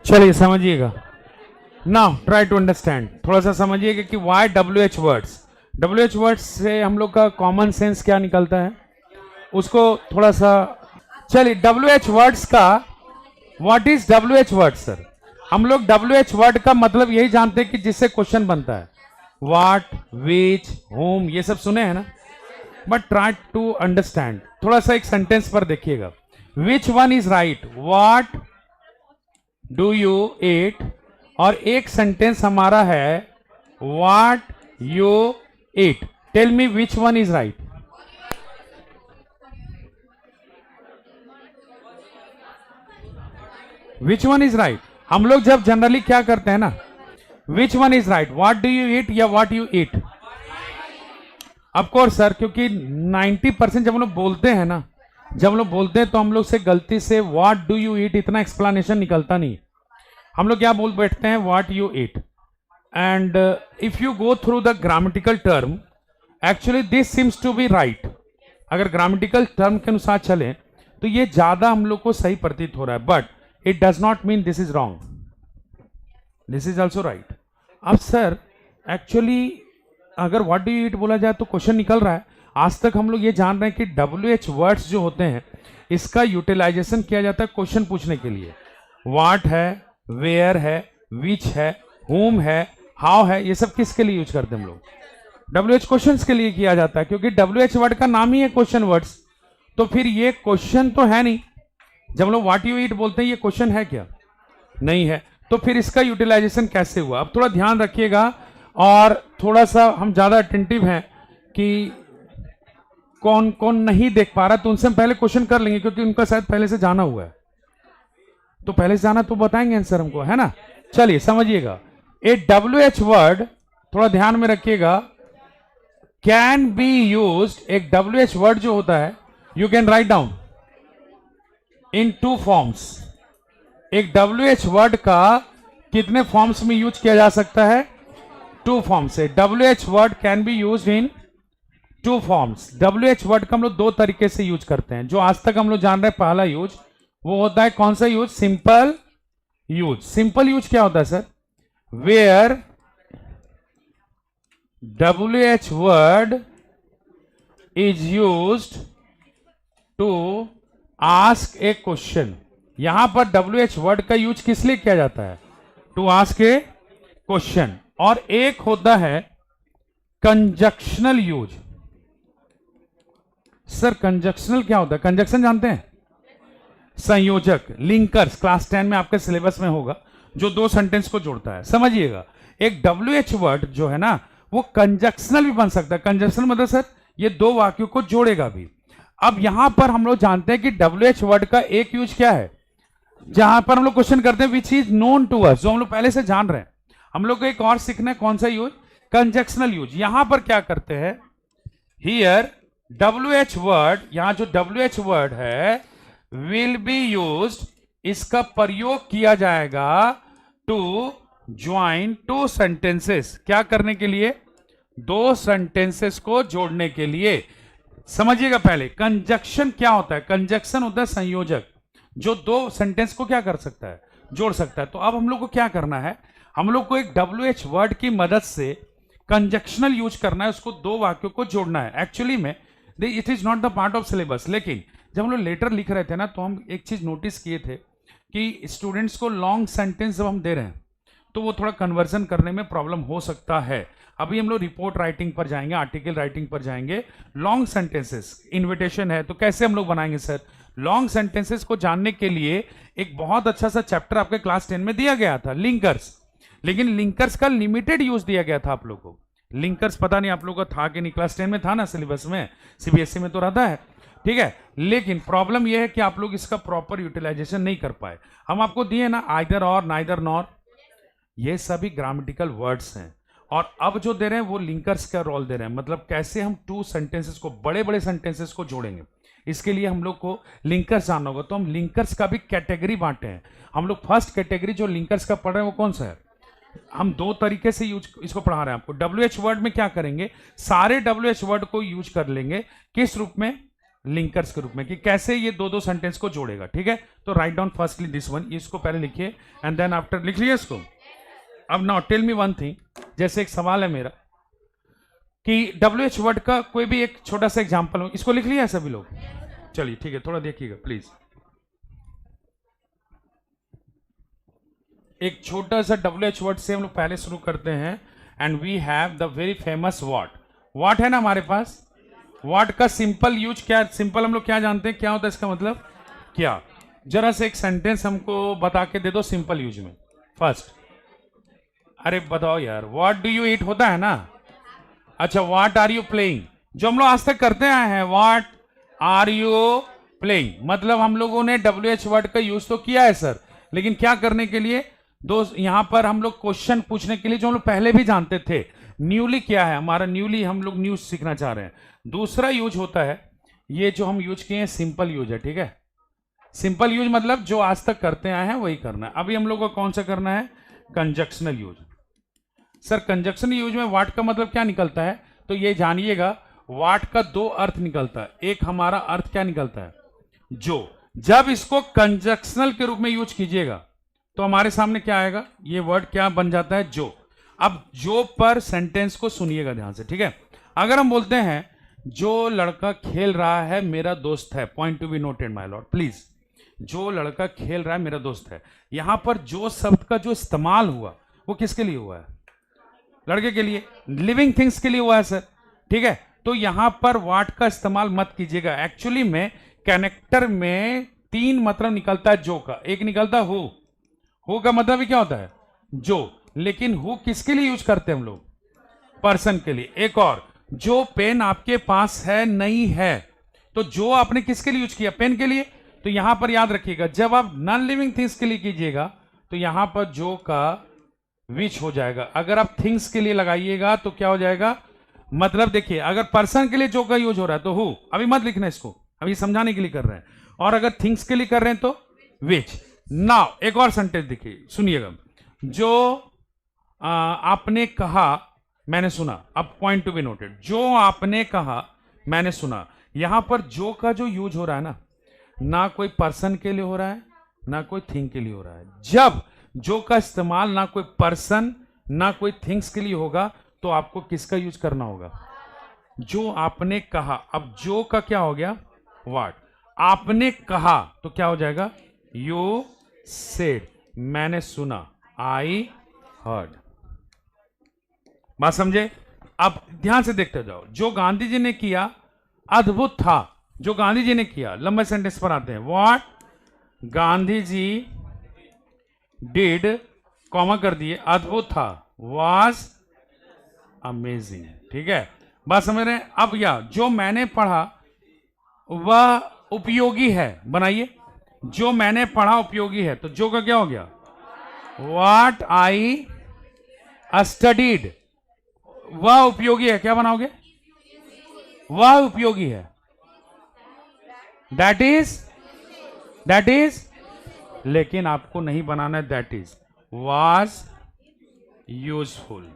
चलिए समझिएगा। नाउ ट्राई टू अंडरस्टैंड, थोड़ा सा समझिएगा कि why WH words. WH words से हम लोग का कॉमन सेंस क्या निकलता है, उसको थोड़ा सा, चलिए WH वर्ड्स का, what is WH word sir? हम लोग WH वर्ड का मतलब यही जानते हैं कि जिससे क्वेश्चन बनता है, व्हाट, विच, होम, ये सब सुने हैं ना। बट ट्राई टू अंडरस्टैंड, थोड़ा सा एक सेंटेंस पर देखिएगा। Which one is right, what do you eat, और एक सेंटेंस हमारा है what you eat. Tell me which one is right. Which one is right, हम लोग जब जनरली क्या करते हैं ना, which one is right, what do you eat या what you eat. Of course sir, क्योंकि 90% जब हम लोग बोलते हैं ना, जब हम लोग बोलते हैं तो हम लोग से गलती से व्हाट डू यू ईट इतना एक्सप्लेनेशन निकलता नहीं। हम लोग क्या बोल बैठते हैं, what you eat. And if you go through the grammatical term, actually this seems to be right. अगर ग्रामेटिकल टर्म के अनुसार चले तो ये ज्यादा हम लोग को सही प्रतीत हो रहा है, but it does not mean this is wrong, this is also right. अब सर एक्चुअली अगर व्हाट डू यू ईट बोला जाए तो क्वेश्चन निकल रहा है। आज तक हम लोग ये जान रहे हैं कि WH वर्ड्स जो होते हैं इसका यूटिलाइजेशन किया जाता है क्वेश्चन पूछने के लिए। व्हाट है, वेयर है, विच है, होम है, हाउ है, ये सब किसके लिए यूज करते हैं हम लोग? WH क्वेश्चंस के लिए किया जाता है, क्योंकि WH वर्ड का नाम ही है क्वेश्चन वर्ड्स। तो फिर ये क्वेश्चन तो है नहीं, जब हम लोग व्हाट यू ईट बोलते हैं ये क्वेश्चन है क्या? नहीं है। तो फिर इसका यूटिलाइजेशन कैसे हुआ? अब थोड़ा ध्यान रखिएगा, और थोड़ा सा हम ज्यादा अटेंटिव हैं कि कौन कौन नहीं देख पा रहा, तो उनसे हम पहले क्वेश्चन कर लेंगे, क्योंकि उनका शायद पहले से जाना हुआ है। तो पहले से जाना तो बताएंगे आंसर हमको, है ना। चलिए समझिएगा, ए WH वर्ड, थोड़ा ध्यान में रखिएगा, कैन बी यूज्ड। एक WH वर्ड जो होता है, you can write down in 2 forms. एक WH वर्ड का कितने फॉर्म्स में यूज किया जा सकता है? 2 फॉर्म्स से। WH word can be used in 2 forms. WH word का हम लोग 2 तरीके से यूज करते हैं। जो आज तक हम लोग जान रहे हैं पहला यूज, वो होता है कौन सा use? Simple use. Simple use क्या होता है sir? Where WH word is used to ask a question. यहां पर WH वर्ड का यूज किस लिए किया जाता है? To ask a question. और एक होता है कंजक्शनल यूज। सर कंजक्शनल क्या होता है? कंजक्शन जानते हैं? संयोजक, लिंकर्स, क्लास 10 में आपके सिलेबस में होगा, जो 2 सेंटेंस को जोड़ता है। समझिएगा, एक WH वर्ड जो है ना, वो कंजक्शनल भी बन सकता है। कंजक्शनल मतलब सर ये 2 वाक्यों को जोड़ेगा भी। अब यहां पर हम लोग जानते हैं कि WH वर्ड का एक यूज क्या है, जहां पर हम लोग क्वेश्चन करते हैं which is known to us, जो हम लोग पहले से जान रहे हैं। हम लोग को एक और सीखना है, कौन सा यूज? कंजक्शनल यूज। यहां पर क्या करते हैं, हियर WH वर्ड, यहां जो WH वर्ड है विल बी यूज्ड, इसका प्रयोग किया जाएगा टू ज्वाइन 2 सेंटेंसेस। क्या करने के लिए? 2 सेंटेंसेस को जोड़ने के लिए। समझिएगा, पहले कंजक्शन क्या होता है? कंजक्शन होता है संयोजक, जो 2 सेंटेंस को क्या कर सकता है? जोड़ सकता है। तो अब हम लोग को क्या करना है, हम लोग को एक WH वर्ड की मदद से कंजक्शनल यूज करना है, उसको 2 वाक्यों को जोड़ना है। एक्चुअली में it is not the part of syllabus, लेकिन जब हम लोग लेटर लिख रहे थे ना, तो हम एक चीज नोटिस किए थे कि स्टूडेंट्स को लॉन्ग सेंटेंस जब हम दे रहे हैं तो वो थोड़ा कन्वर्जन करने में प्रॉब्लम हो सकता है। अभी हम लोग रिपोर्ट राइटिंग पर जाएंगे, आर्टिकल राइटिंग पर जाएंगे। लॉन्ग सेंटेंसेस इन्विटेशन है, तो कैसे हम लोग बनाएंगे सर? लॉन्ग सेंटेंसेस को जानने के लिए एक बहुत अच्छा सा चैप्टर आपके क्लास 10 में दिया गया था, लिंकर्स। लेकिन लिंकर्स का लिमिटेड यूज दिया गया था आप लोग को। लिंकर्स पता नहीं आप लोगों को था कि नहीं, क्लास 10 में था ना सिलेबस में, CBSE में तो रहता है, ठीक है। लेकिन प्रॉब्लम यह है कि आप लोग इसका प्रॉपर यूटिलाइजेशन नहीं कर पाए। हम आपको दिए ना आइदर और, नाइदर नॉर, ये सभी ग्रामेटिकल वर्ड्स हैं। और अब जो दे रहे हैं वो लिंकर्स का रोल दे रहे हैं, मतलब कैसे हम 2 सेंटेंसेस को, बड़े बड़े सेंटेंसेस को जोड़ेंगे। इसके लिए हम लोग को लिंकर्स जानना होगा। तो हम लिंकर्स का भी कैटेगरी बांटे हैं। हम लोग फर्स्ट कैटेगरी जो लिंकर्स का पढ़ रहे हैं वो कौन सा है? हम दो तरीके से यूज इसको पढ़ा रहे हैं आपको। WH वर्ड में क्या करेंगे, सारे WH वर्ड को यूज कर लेंगे किस रूप में? लिंकर्स के रूप में, कि कैसे ये दो दो सेंटेंस को जोड़ेगा। ठीक है, तो write down firstly this one, इसको पहले लिखिए एंड देन आफ्टर लिख लीजिए इसको। अब now tell me one thing, जैसे एक सवाल है मेरा कि WH वर्ड का कोई भी एक छोटा सा एग्जांपल हो, इसको लिख लिया है सभी लोग? चलिए ठीक है, थोड़ा देखिएगा प्लीज। एक छोटा सा WH वर्ड से हम लोग पहले शुरू करते हैं and we have the very famous what. What है ना हमारे पास। व्हाट का सिंपल यूज क्या? सिंपल हम लोग क्या जानते हैं, क्या होता है इसका मतलब? क्या? जरा से एक सेंटेंस हमको बता के दे दो सिंपल यूज में। फर्स्ट, अरे बताओ यार, व्हाट डू यू ईट होता है ना। अच्छा, व्हाट आर यू प्लेइंग, जो हम लोग आज तक करते आए हैं, व्हाट आर यू प्लेइंग, मतलब हम लोगों ने WH वर्ड का यूज तो किया है सर, लेकिन क्या करने के लिए दोस्त, यहां पर हम लोग क्वेश्चन पूछने के लिए, जो हम लोग पहले भी जानते थे। न्यूली क्या है हमारा, न्यूली हम लोग न्यूज सीखना चाह रहे हैं। दूसरा यूज होता है, ये जो हम यूज किए हैं सिंपल यूज है। ठीक है, सिंपल यूज मतलब जो आज तक करते आए हैं वही करना है। अभी हम लोग को कौन सा करना है? कंजक्शनल यूज। सर कंजक्शनल यूज में वाट का मतलब क्या निकलता है? तो ये जानिएगा, वाट का दो अर्थ निकलता है। एक हमारा अर्थ क्या निकलता है? जो। जब इसको कंजक्शनल के रूप में यूज कीजिएगा तो हमारे सामने क्या आएगा? ये वर्ड क्या बन जाता है? जो। अब जो पर सेंटेंस को सुनिएगा ध्यान से, ठीक है। अगर हम बोलते हैं जो लड़का खेल रहा है मेरा दोस्त है, point to be noted my Lord please, जो लड़का खेल रहा है मेरा दोस्त है, यहां पर जो शब्द का जो इस्तेमाल हुआ वो किसके लिए हुआ है? लड़के के लिए, लिविंग थिंग्स के लिए हुआ है सर। ठीक है, तो यहां पर वाट का इस्तेमाल मत कीजिएगा। एक्चुअली में कैरेक्टर में तीन मतलब निकलता है जो का। एक निकलता है हु का मतलब ही क्या होता है? जो। लेकिन हु किसके लिए यूज करते हैं हम लोग? पर्सन के लिए। एक और, जो पेन आपके पास है नहीं है, तो जो आपने किसके लिए यूज किया? पेन के लिए। तो यहां पर याद रखिएगा, जब आप नॉन लिविंग थिंग्स के लिए कीजिएगा तो यहां पर जो का विच हो जाएगा। अगर आप थिंग्स के लिए लगाइएगा तो क्या हो जाएगा? मतलब देखिए, अगर पर्सन के लिए जो का यूज हो रहा है तो हु, अभी मत लिखना इसको, अभी समझाने के लिए कर रहे हैं। और अगर थिंग्स के लिए कर रहे हैं तो विच। नाउ एक और सेंटेंस देखिए, सुनिएगा। जो आपने कहा मैंने सुना, अब पॉइंट टू बी नोटेड, जो आपने कहा मैंने सुना। यहां पर जो का जो यूज हो रहा है ना कोई पर्सन के लिए हो रहा है ना कोई थिंग के लिए हो रहा है। जब जो का इस्तेमाल ना कोई पर्सन ना कोई थिंग्स के लिए होगा तो आपको किसका यूज करना होगा? जो आपने कहा। अब जो का क्या हो गया? व्हाट। आपने कहा तो क्या हो जाएगा? यू सेड, मैंने सुना, आई हर्ड। बात समझे? अब ध्यान से देखते जाओ, जो गांधी जी ने किया अद्भुत था। जो गांधी जी ने किया, लंबे सेंटेंस पर आते हैं। What Gandhi ji did, comma कर दिए, अद्भुत था, वाज अमेजिंग। ठीक है, बात समझ रहे हैं? अब या जो मैंने पढ़ा वह उपयोगी है, बनाइए। जो मैंने पढ़ा उपयोगी है, तो जो का क्या हो गया? व्हाट आई स्टडीड, वह उपयोगी है, क्या बनाओगे? वह उपयोगी है, दैट इज, लेकिन आपको नहीं बनाना है that is, was useful.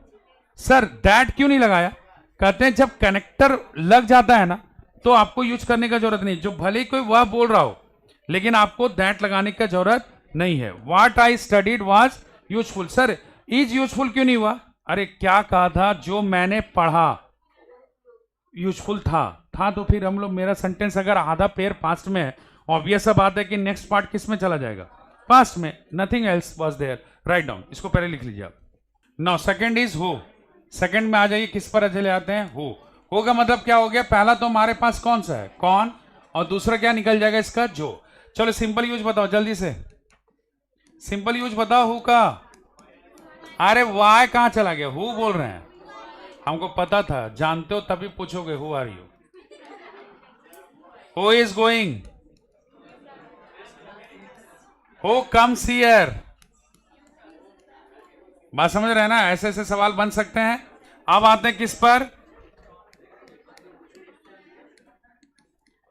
Sir that क्यों नहीं लगाया? कहते हैं जब कनेक्टर लग जाता है ना तो आपको यूज करने का जरूरत नहीं। जो भले ही कोई वह बोल रहा हो लेकिन आपको दैट लगाने का जरूरत नहीं है। What I studied was useful. Sir is useful क्यों नहीं हुआ? अरे क्या कहा था? जो मैंने पढ़ा यूजफुल था तो फिर हम लोग, मेरा सेंटेंस अगर आधा पेयर पास्ट में है, ऑब्वियस बात है कि नेक्स्ट पार्ट किस में चला जाएगा? पास्ट में। Nothing else was there. Right down, इसको पहले लिख लीजिए आप। Now second is who. Second में आ जाइए, किस पर चले आते हैं? हु का मतलब क्या हो गया? पहला तो हमारे पास कौन सा है? कौन। और दूसरा क्या निकल जाएगा इसका? जो। चलो सिंपल यूज बताओ जल्दी से, सिंपल यूज बताओ हु का। अरे वाई कहां चला गया? हु बोल रहे हैं, हमको पता था, जानते हो तभी पूछोगे who are you. Who is going, who comes here. बात समझ रहे हैं ना? ऐसे ऐसे सवाल बन सकते हैं। अब आते हैं किस पर?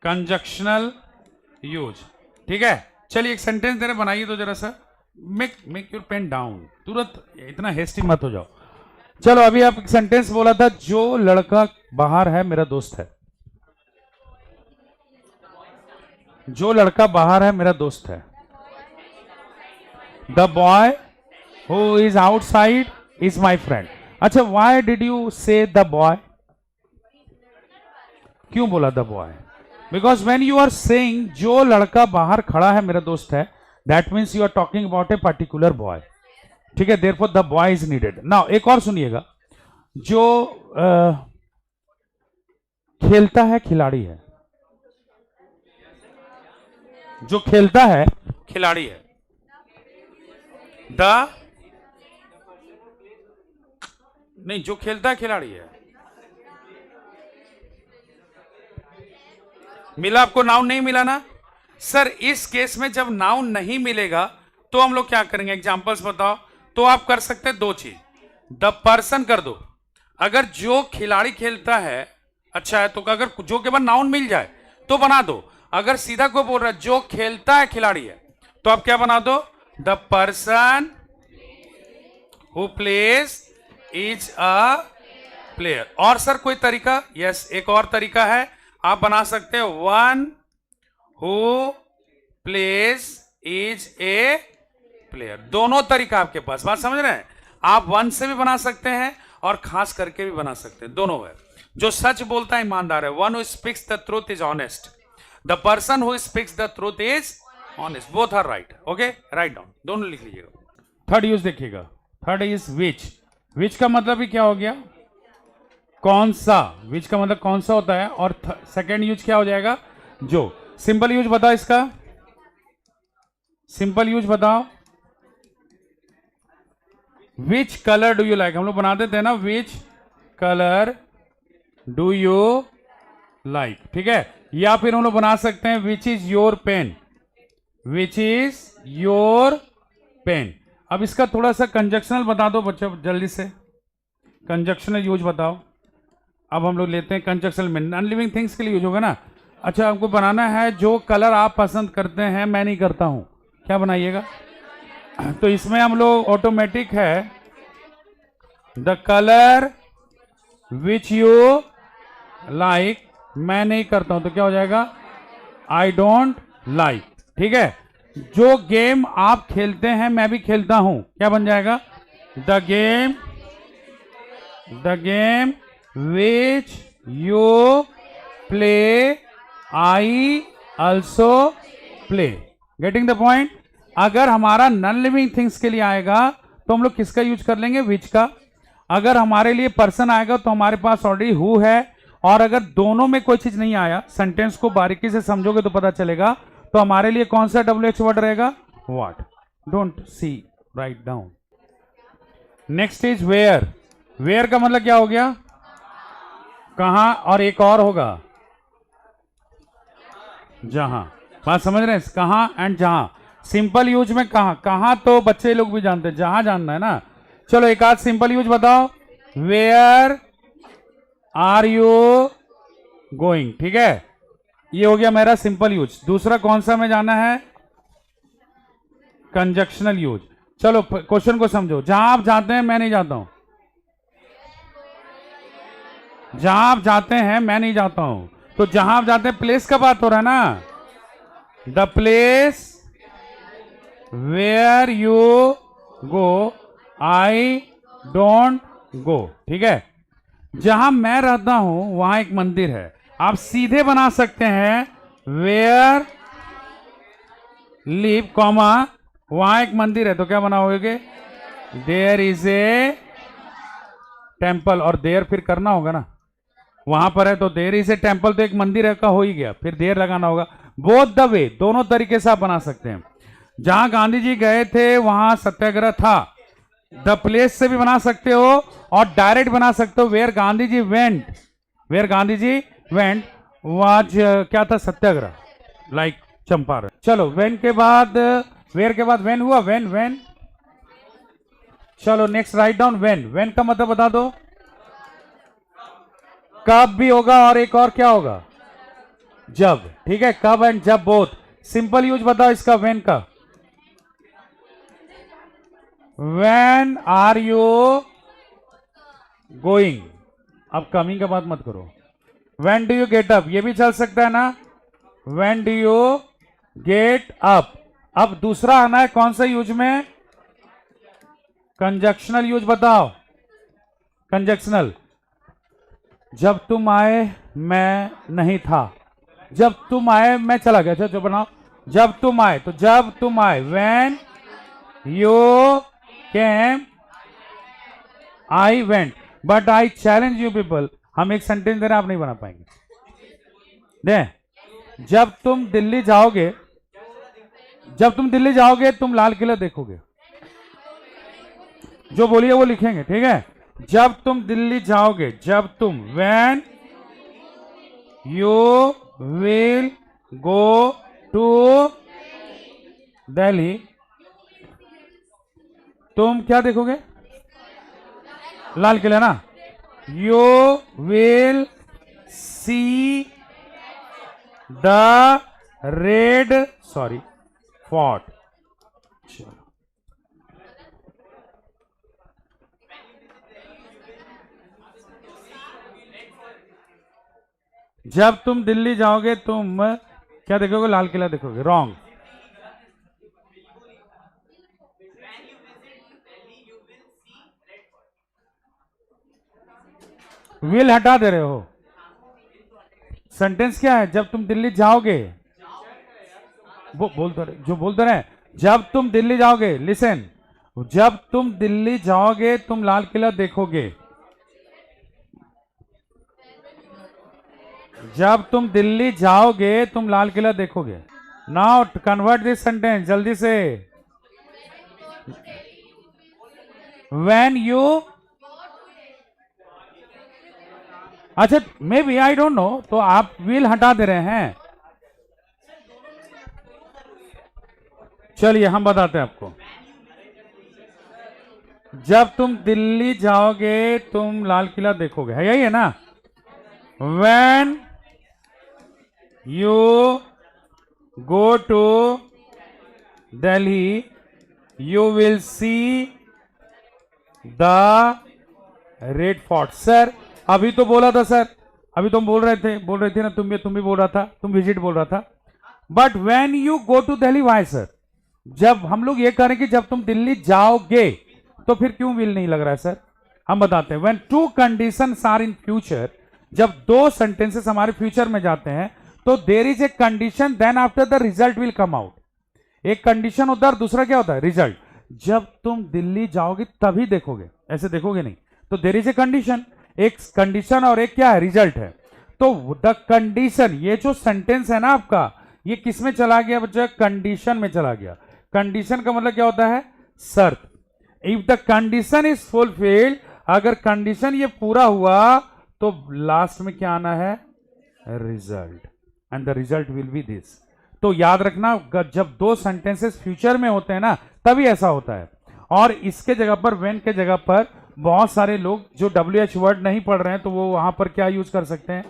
कंजक्शनल यूज। ठीक है, चलिए एक सेंटेंस दे रहे, बनाइए तो जरा सा। मेक योर पेन डाउन, तुरंत इतना हेस्टी मत हो जाओ। चलो अभी आप एक सेंटेंस बोला था, जो लड़का बाहर है मेरा दोस्त है। जो लड़का बाहर है मेरा दोस्त है। The boy who is outside is my friend. अच्छा, why did you say the boy? क्यों बोला the boy? Because when you are saying जो लड़का बाहर खड़ा है मेरा दोस्त है, that means you are talking about a particular boy. ठीक है, therefore the boy is needed. Now एक और सुनिएगा, जो खेलता है खिलाड़ी है। जो खेलता है खिलाड़ी है। नहीं, जो खेलता है खिलाड़ी है। मिला आपको? नाउन नहीं मिला ना सर? इस केस में जब नाउन नहीं मिलेगा तो हम लोग क्या करेंगे? एग्जांपल्स बताओ। तो आप कर सकते हैं दो चीज, द पर्सन कर दो। अगर जो खिलाड़ी खेलता है अच्छा है, तो अगर जो के बाद नाउन मिल जाए तो बना दो। अगर सीधा कोई बोल रहा है जो खेलता है खिलाड़ी है, तो आप क्या बना दो? The person who plays is a player. और सर कोई तरीका? यस, एक और तरीका है, आप बना सकते हैं one who plays is a player. दोनों तरीका आपके पास, बात समझ रहे हैं? आप वन से भी बना सकते हैं और खास करके भी बना सकते हैं, दोनों है। जो सच बोलता है ईमानदार है। One who speaks the truth is honest. The person who speaks the truth is honest. Both are right. Okay, right down, दोनों लिख लीजिएगा। थर्ड यूज देखिएगा, थर्ड इज विच। विच का मतलब ही क्या हो गया? कौन सा। विच का मतलब कौन सा होता है। और सेकेंड यूज क्या हो जाएगा? जो। सिंपल यूज बताओ इसका, सिंपल यूज बताओ। Which colour do you like. हम लोग बना देते हैं ना, which colour do you like. ठीक है, या फिर हम लोग बना सकते हैं which is your pen. Which is your pen. अब इसका थोड़ा सा कंजक्शनल बता दो बच्चों जल्दी से, कंजक्शनल यूज बताओ। अब हम लोग लेते हैं कंजक्शनल में, नॉन लिविंग थिंग्स के लिए यूज होगा ना। अच्छा, हमको बनाना है जो कलर आप पसंद करते हैं मैं नहीं करता हूं, क्या बनाइएगा? तो इसमें हम लोग ऑटोमेटिक है the colour which you like. मैं नहीं करता हूं तो क्या हो जाएगा? I don't like. ठीक है, जो गेम आप खेलते हैं मैं भी खेलता हूं, क्या बन जाएगा? The game which you play I also play. Getting the point? अगर हमारा नॉन लिविंग थिंग्स के लिए आएगा तो हम लोग किसका यूज कर लेंगे? विच का। अगर हमारे लिए पर्सन आएगा तो हमारे पास ऑलरेडी हु है। और अगर दोनों में कोई चीज नहीं आया, सेंटेंस को बारीकी से समझोगे तो पता चलेगा, तो हमारे लिए कौन सा WH वर्ड रहेगा? What. Don't see, right down. Next is where. Where का मतलब क्या हो गया? कहां। और एक और होगा जहां। बात समझ रहे हैं? कहां एंड जहां। सिंपल यूज में कहां, कहां तो बच्चे लोग भी जानते हैं, जहां जानना है ना। चलो एक आध सिंपल यूज बताओ। Where are you going. ठीक है, ये हो गया मेरा सिंपल यूज। दूसरा कौन सा में जाना है? कंजक्शनल यूज। चलो क्वेश्चन को समझो। जहां आप जाते हैं मैं नहीं जाता हूं। जहां आप जाते हैं मैं नहीं जाता हूं, तो जहां आप जाते हैं प्लेस का बात हो रहा है ना। The place where you go I don't go. ठीक है, जहां मैं रहता हूं वहां एक मंदिर है। आप सीधे बना सकते हैं वेयर लिव कॉमा वहां एक मंदिर है, तो क्या बनाओगे? There is a temple. और देयर फिर करना होगा ना, वहां पर है तो देयर इज ए टेम्पल, तो एक मंदिर है का हो ही गया, फिर देर लगाना होगा। बोथ द वे, दोनों तरीके से आप बना सकते हैं। जहां गांधी जी गए थे वहां सत्याग्रह था, द प्लेस से भी बना सकते हो और डायरेक्ट बना सकते हो where Gandhi ji went. Where Gandhi ji went was क्या था? सत्याग्रह, लाइक चंपारण। चलो वेन के बाद, वेयर के बाद वेन हुआ, वेन वेन। चलो next right down when. When का मतलब बता दो। कब भी होगा और एक और क्या होगा? जब, ठीक है, कब एंड जब बोथ। सिंपल यूज बताओ इसका व्हेन का। When are you going. अब कमिंग का बात मत करो। When do you get up, ये भी चल सकता है ना। When do you get up. अब दूसरा आना है कौन सा यूज में, कंजक्शनल यूज बताओ। कंजक्शनल, जब तुम आए मैं नहीं था, जब तुम आए मैं चला गया। जो बनाओ, जब तुम आए, तो जब तुम आए, when you came I went. But I challenge you people, हम एक सेंटेंस दे रहे हैं, आप नहीं बना पाएंगे। दे, जब तुम दिल्ली जाओगे, जब तुम दिल्ली जाओगे तुम लाल किला देखोगे। जो बोलिए वो लिखेंगे, ठीक है। जब तुम दिल्ली जाओगे, जब तुम, when you will go to Delhi, तुम क्या देखोगे, लाल किला ना। You will see the red, sorry, fort. जब तुम दिल्ली जाओगे तुम क्या देखोगे, लाल किला देखोगे। रॉन्ग। विल हटा दे रहे हो। सेंटेंस क्या है, जब तुम दिल्ली जाओगे, वो बोलते रहे, जो बोलते रहे, जब तुम दिल्ली जाओगे, लिसन, जब तुम दिल्ली जाओगे तुम लाल किला देखोगे। जब तुम दिल्ली जाओगे तुम लाल किला देखोगे। नाउ कन्वर्ट दिस सेंटेंस जल्दी से। व्हेन यू, अच्छा may be, I don't know, तो आप विल हटा दे रहे हैं। चलिए हम बताते हैं आपको। जब तुम दिल्ली जाओगे तुम लाल किला देखोगे, है यही है ना। When you go to Delhi you will see the red fort. Sir अभी तो बोला था सर, अभी तुम बोल रहे थे ना, तुम भी बोल रहा था, तुम विजिट बोल रहा था। But when you go to Delhi, why sir. जब हम लोग ये करें कि जब तुम दिल्ली जाओगे, तो फिर क्यों विल नहीं लग रहा है सर। हम बताते हैं। When two conditions are in future, जब दो सेंटेंसेस हमारे फ्यूचर में जाते हैं तो there is a condition, then after the result will come out. एक कंडीशन होता है और दूसरा क्या होता है, रिजल्ट। जब तुम दिल्ली जाओगे तभी देखोगे, ऐसे देखोगे नहीं। तो देयर इज ए कंडीशन, एक कंडीशन और एक क्या है, रिजल्ट है। तो द कंडीशन, ये जो सेंटेंस है ना आपका, ये किस में चला गया बच्चा, कंडीशन में चला गया। कंडीशन का मतलब क्या होता है, शर्त। If the condition is fulfilled, अगर कंडीशन ये पूरा हुआ तो लास्ट में क्या आना है, result, and the result will be this. तो याद रखना, जब दो सेंटेंसेस फ्यूचर में होते हैं ना तभी ऐसा होता है। और इसके जगह पर, व्हेन के जगह पर, बहुत सारे लोग जो WH वर्ड नहीं पढ़ रहे हैं तो वो वहां पर क्या यूज कर सकते हैं,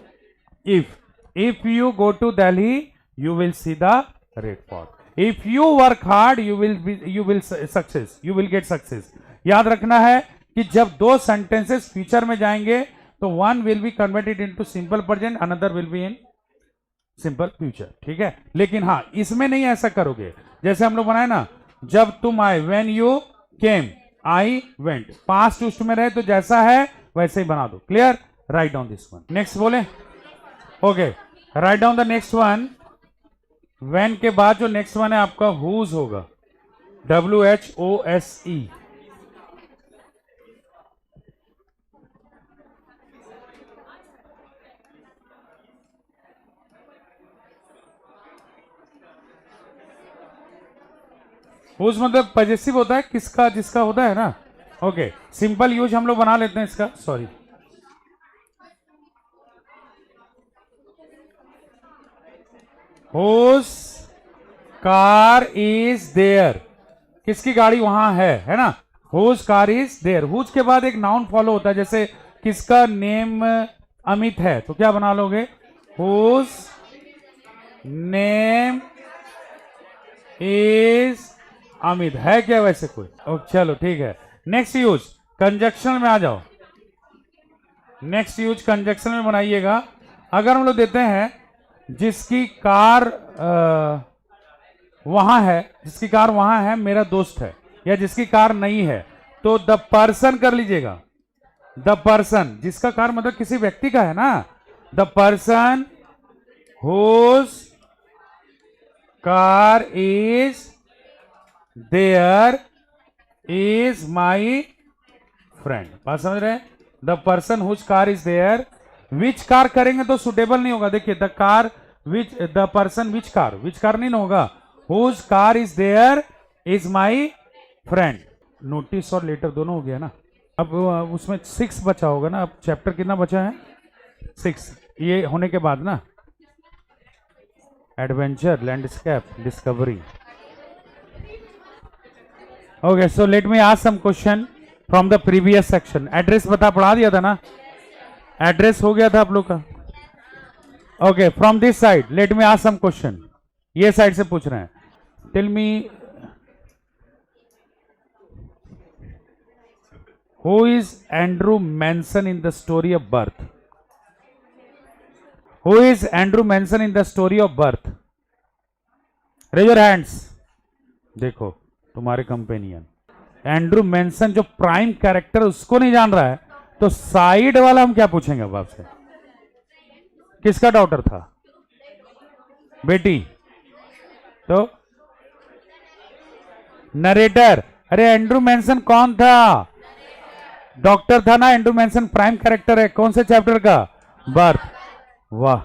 if you go to Delhi you will see the red fort. If you work hard you will success, you will get success. याद रखना है कि जब दो सेंटेंसेस फ्यूचर में जाएंगे तो one will be converted into simple present, another will be in simple future, ठीक है। लेकिन हाँ, इसमें नहीं ऐसा करोगे। जैसे हम लोग बनाए ना, जब तुम आए, when you came I went, past tense में रहे तो जैसा है वैसे ही बना दो। Clear, write down this one. Next बोले, okay, right down the next one. When के बाद जो नेक्स्ट वन है आपका हुज होगा, WHOSE। हुज मतलब पॉजेसिव होता है, किसका, जिसका होता है ना। ओके, सिंपल यूज हम लोग बना लेते हैं इसका, sorry. Whose car is there, किसकी गाड़ी वहां है ना। Whose car is there. Whose के बाद एक नाउन फॉलो होता है, जैसे किसका नेम अमित है तो क्या बना लोगे, हुज नेम इज अमित। है क्या वैसे कोई? चलो ठीक है। नेक्स्ट यूज कंजक्शन में आ जाओ। नेक्स्ट यूज कंजक्शन में बनाइएगा। अगर हम लोग देते हैं जिसकी कार वहां है, जिसकी कार वहां है, मेरा दोस्त है, या जिसकी कार नहीं है, तो द पर्सन कर लीजिएगा। द पर्सन, जिसका कार मतलब किसी व्यक्ति का है ना। The person whose car is there is my friend. बात समझ रहे हैं? The person whose car is there. Which car करेंगे तो सुटेबल नहीं होगा। देखिए the car which, the person which car नहीं ना होगा। Whose car is there is my friend. Notice और लेटर दोनों हो गया ना। अब उसमें 6 बचा होगा ना। अब चैप्टर कितना बचा है? 6। ये होने के बाद ना adventure, landscape, discovery. Okay, so let me ask some question from the previous section. Address पढ़ा दिया था ना। एड्रेस हो गया था आप लोग का। Okay, from this side let me ask some question. ये साइड से पूछ रहे हैं। Tell me who is Andrew Manson in the story of birth? Who is Andrew Manson in the story of birth? Raise your hands. देखो तुम्हारे companion Andrew Manson जो prime character उसको नहीं जान रहा है, तो साइड वाला हम क्या पूछेंगे अब आपसे? किसका डॉटर था? बेटी। तो नरेटर। अरे एंड्रू मैनसन कौन था? डॉक्टर था ना। एंड्रू मैनसन प्राइम कैरेक्टर है। कौन से चैप्टर का? बर्थ। वाह,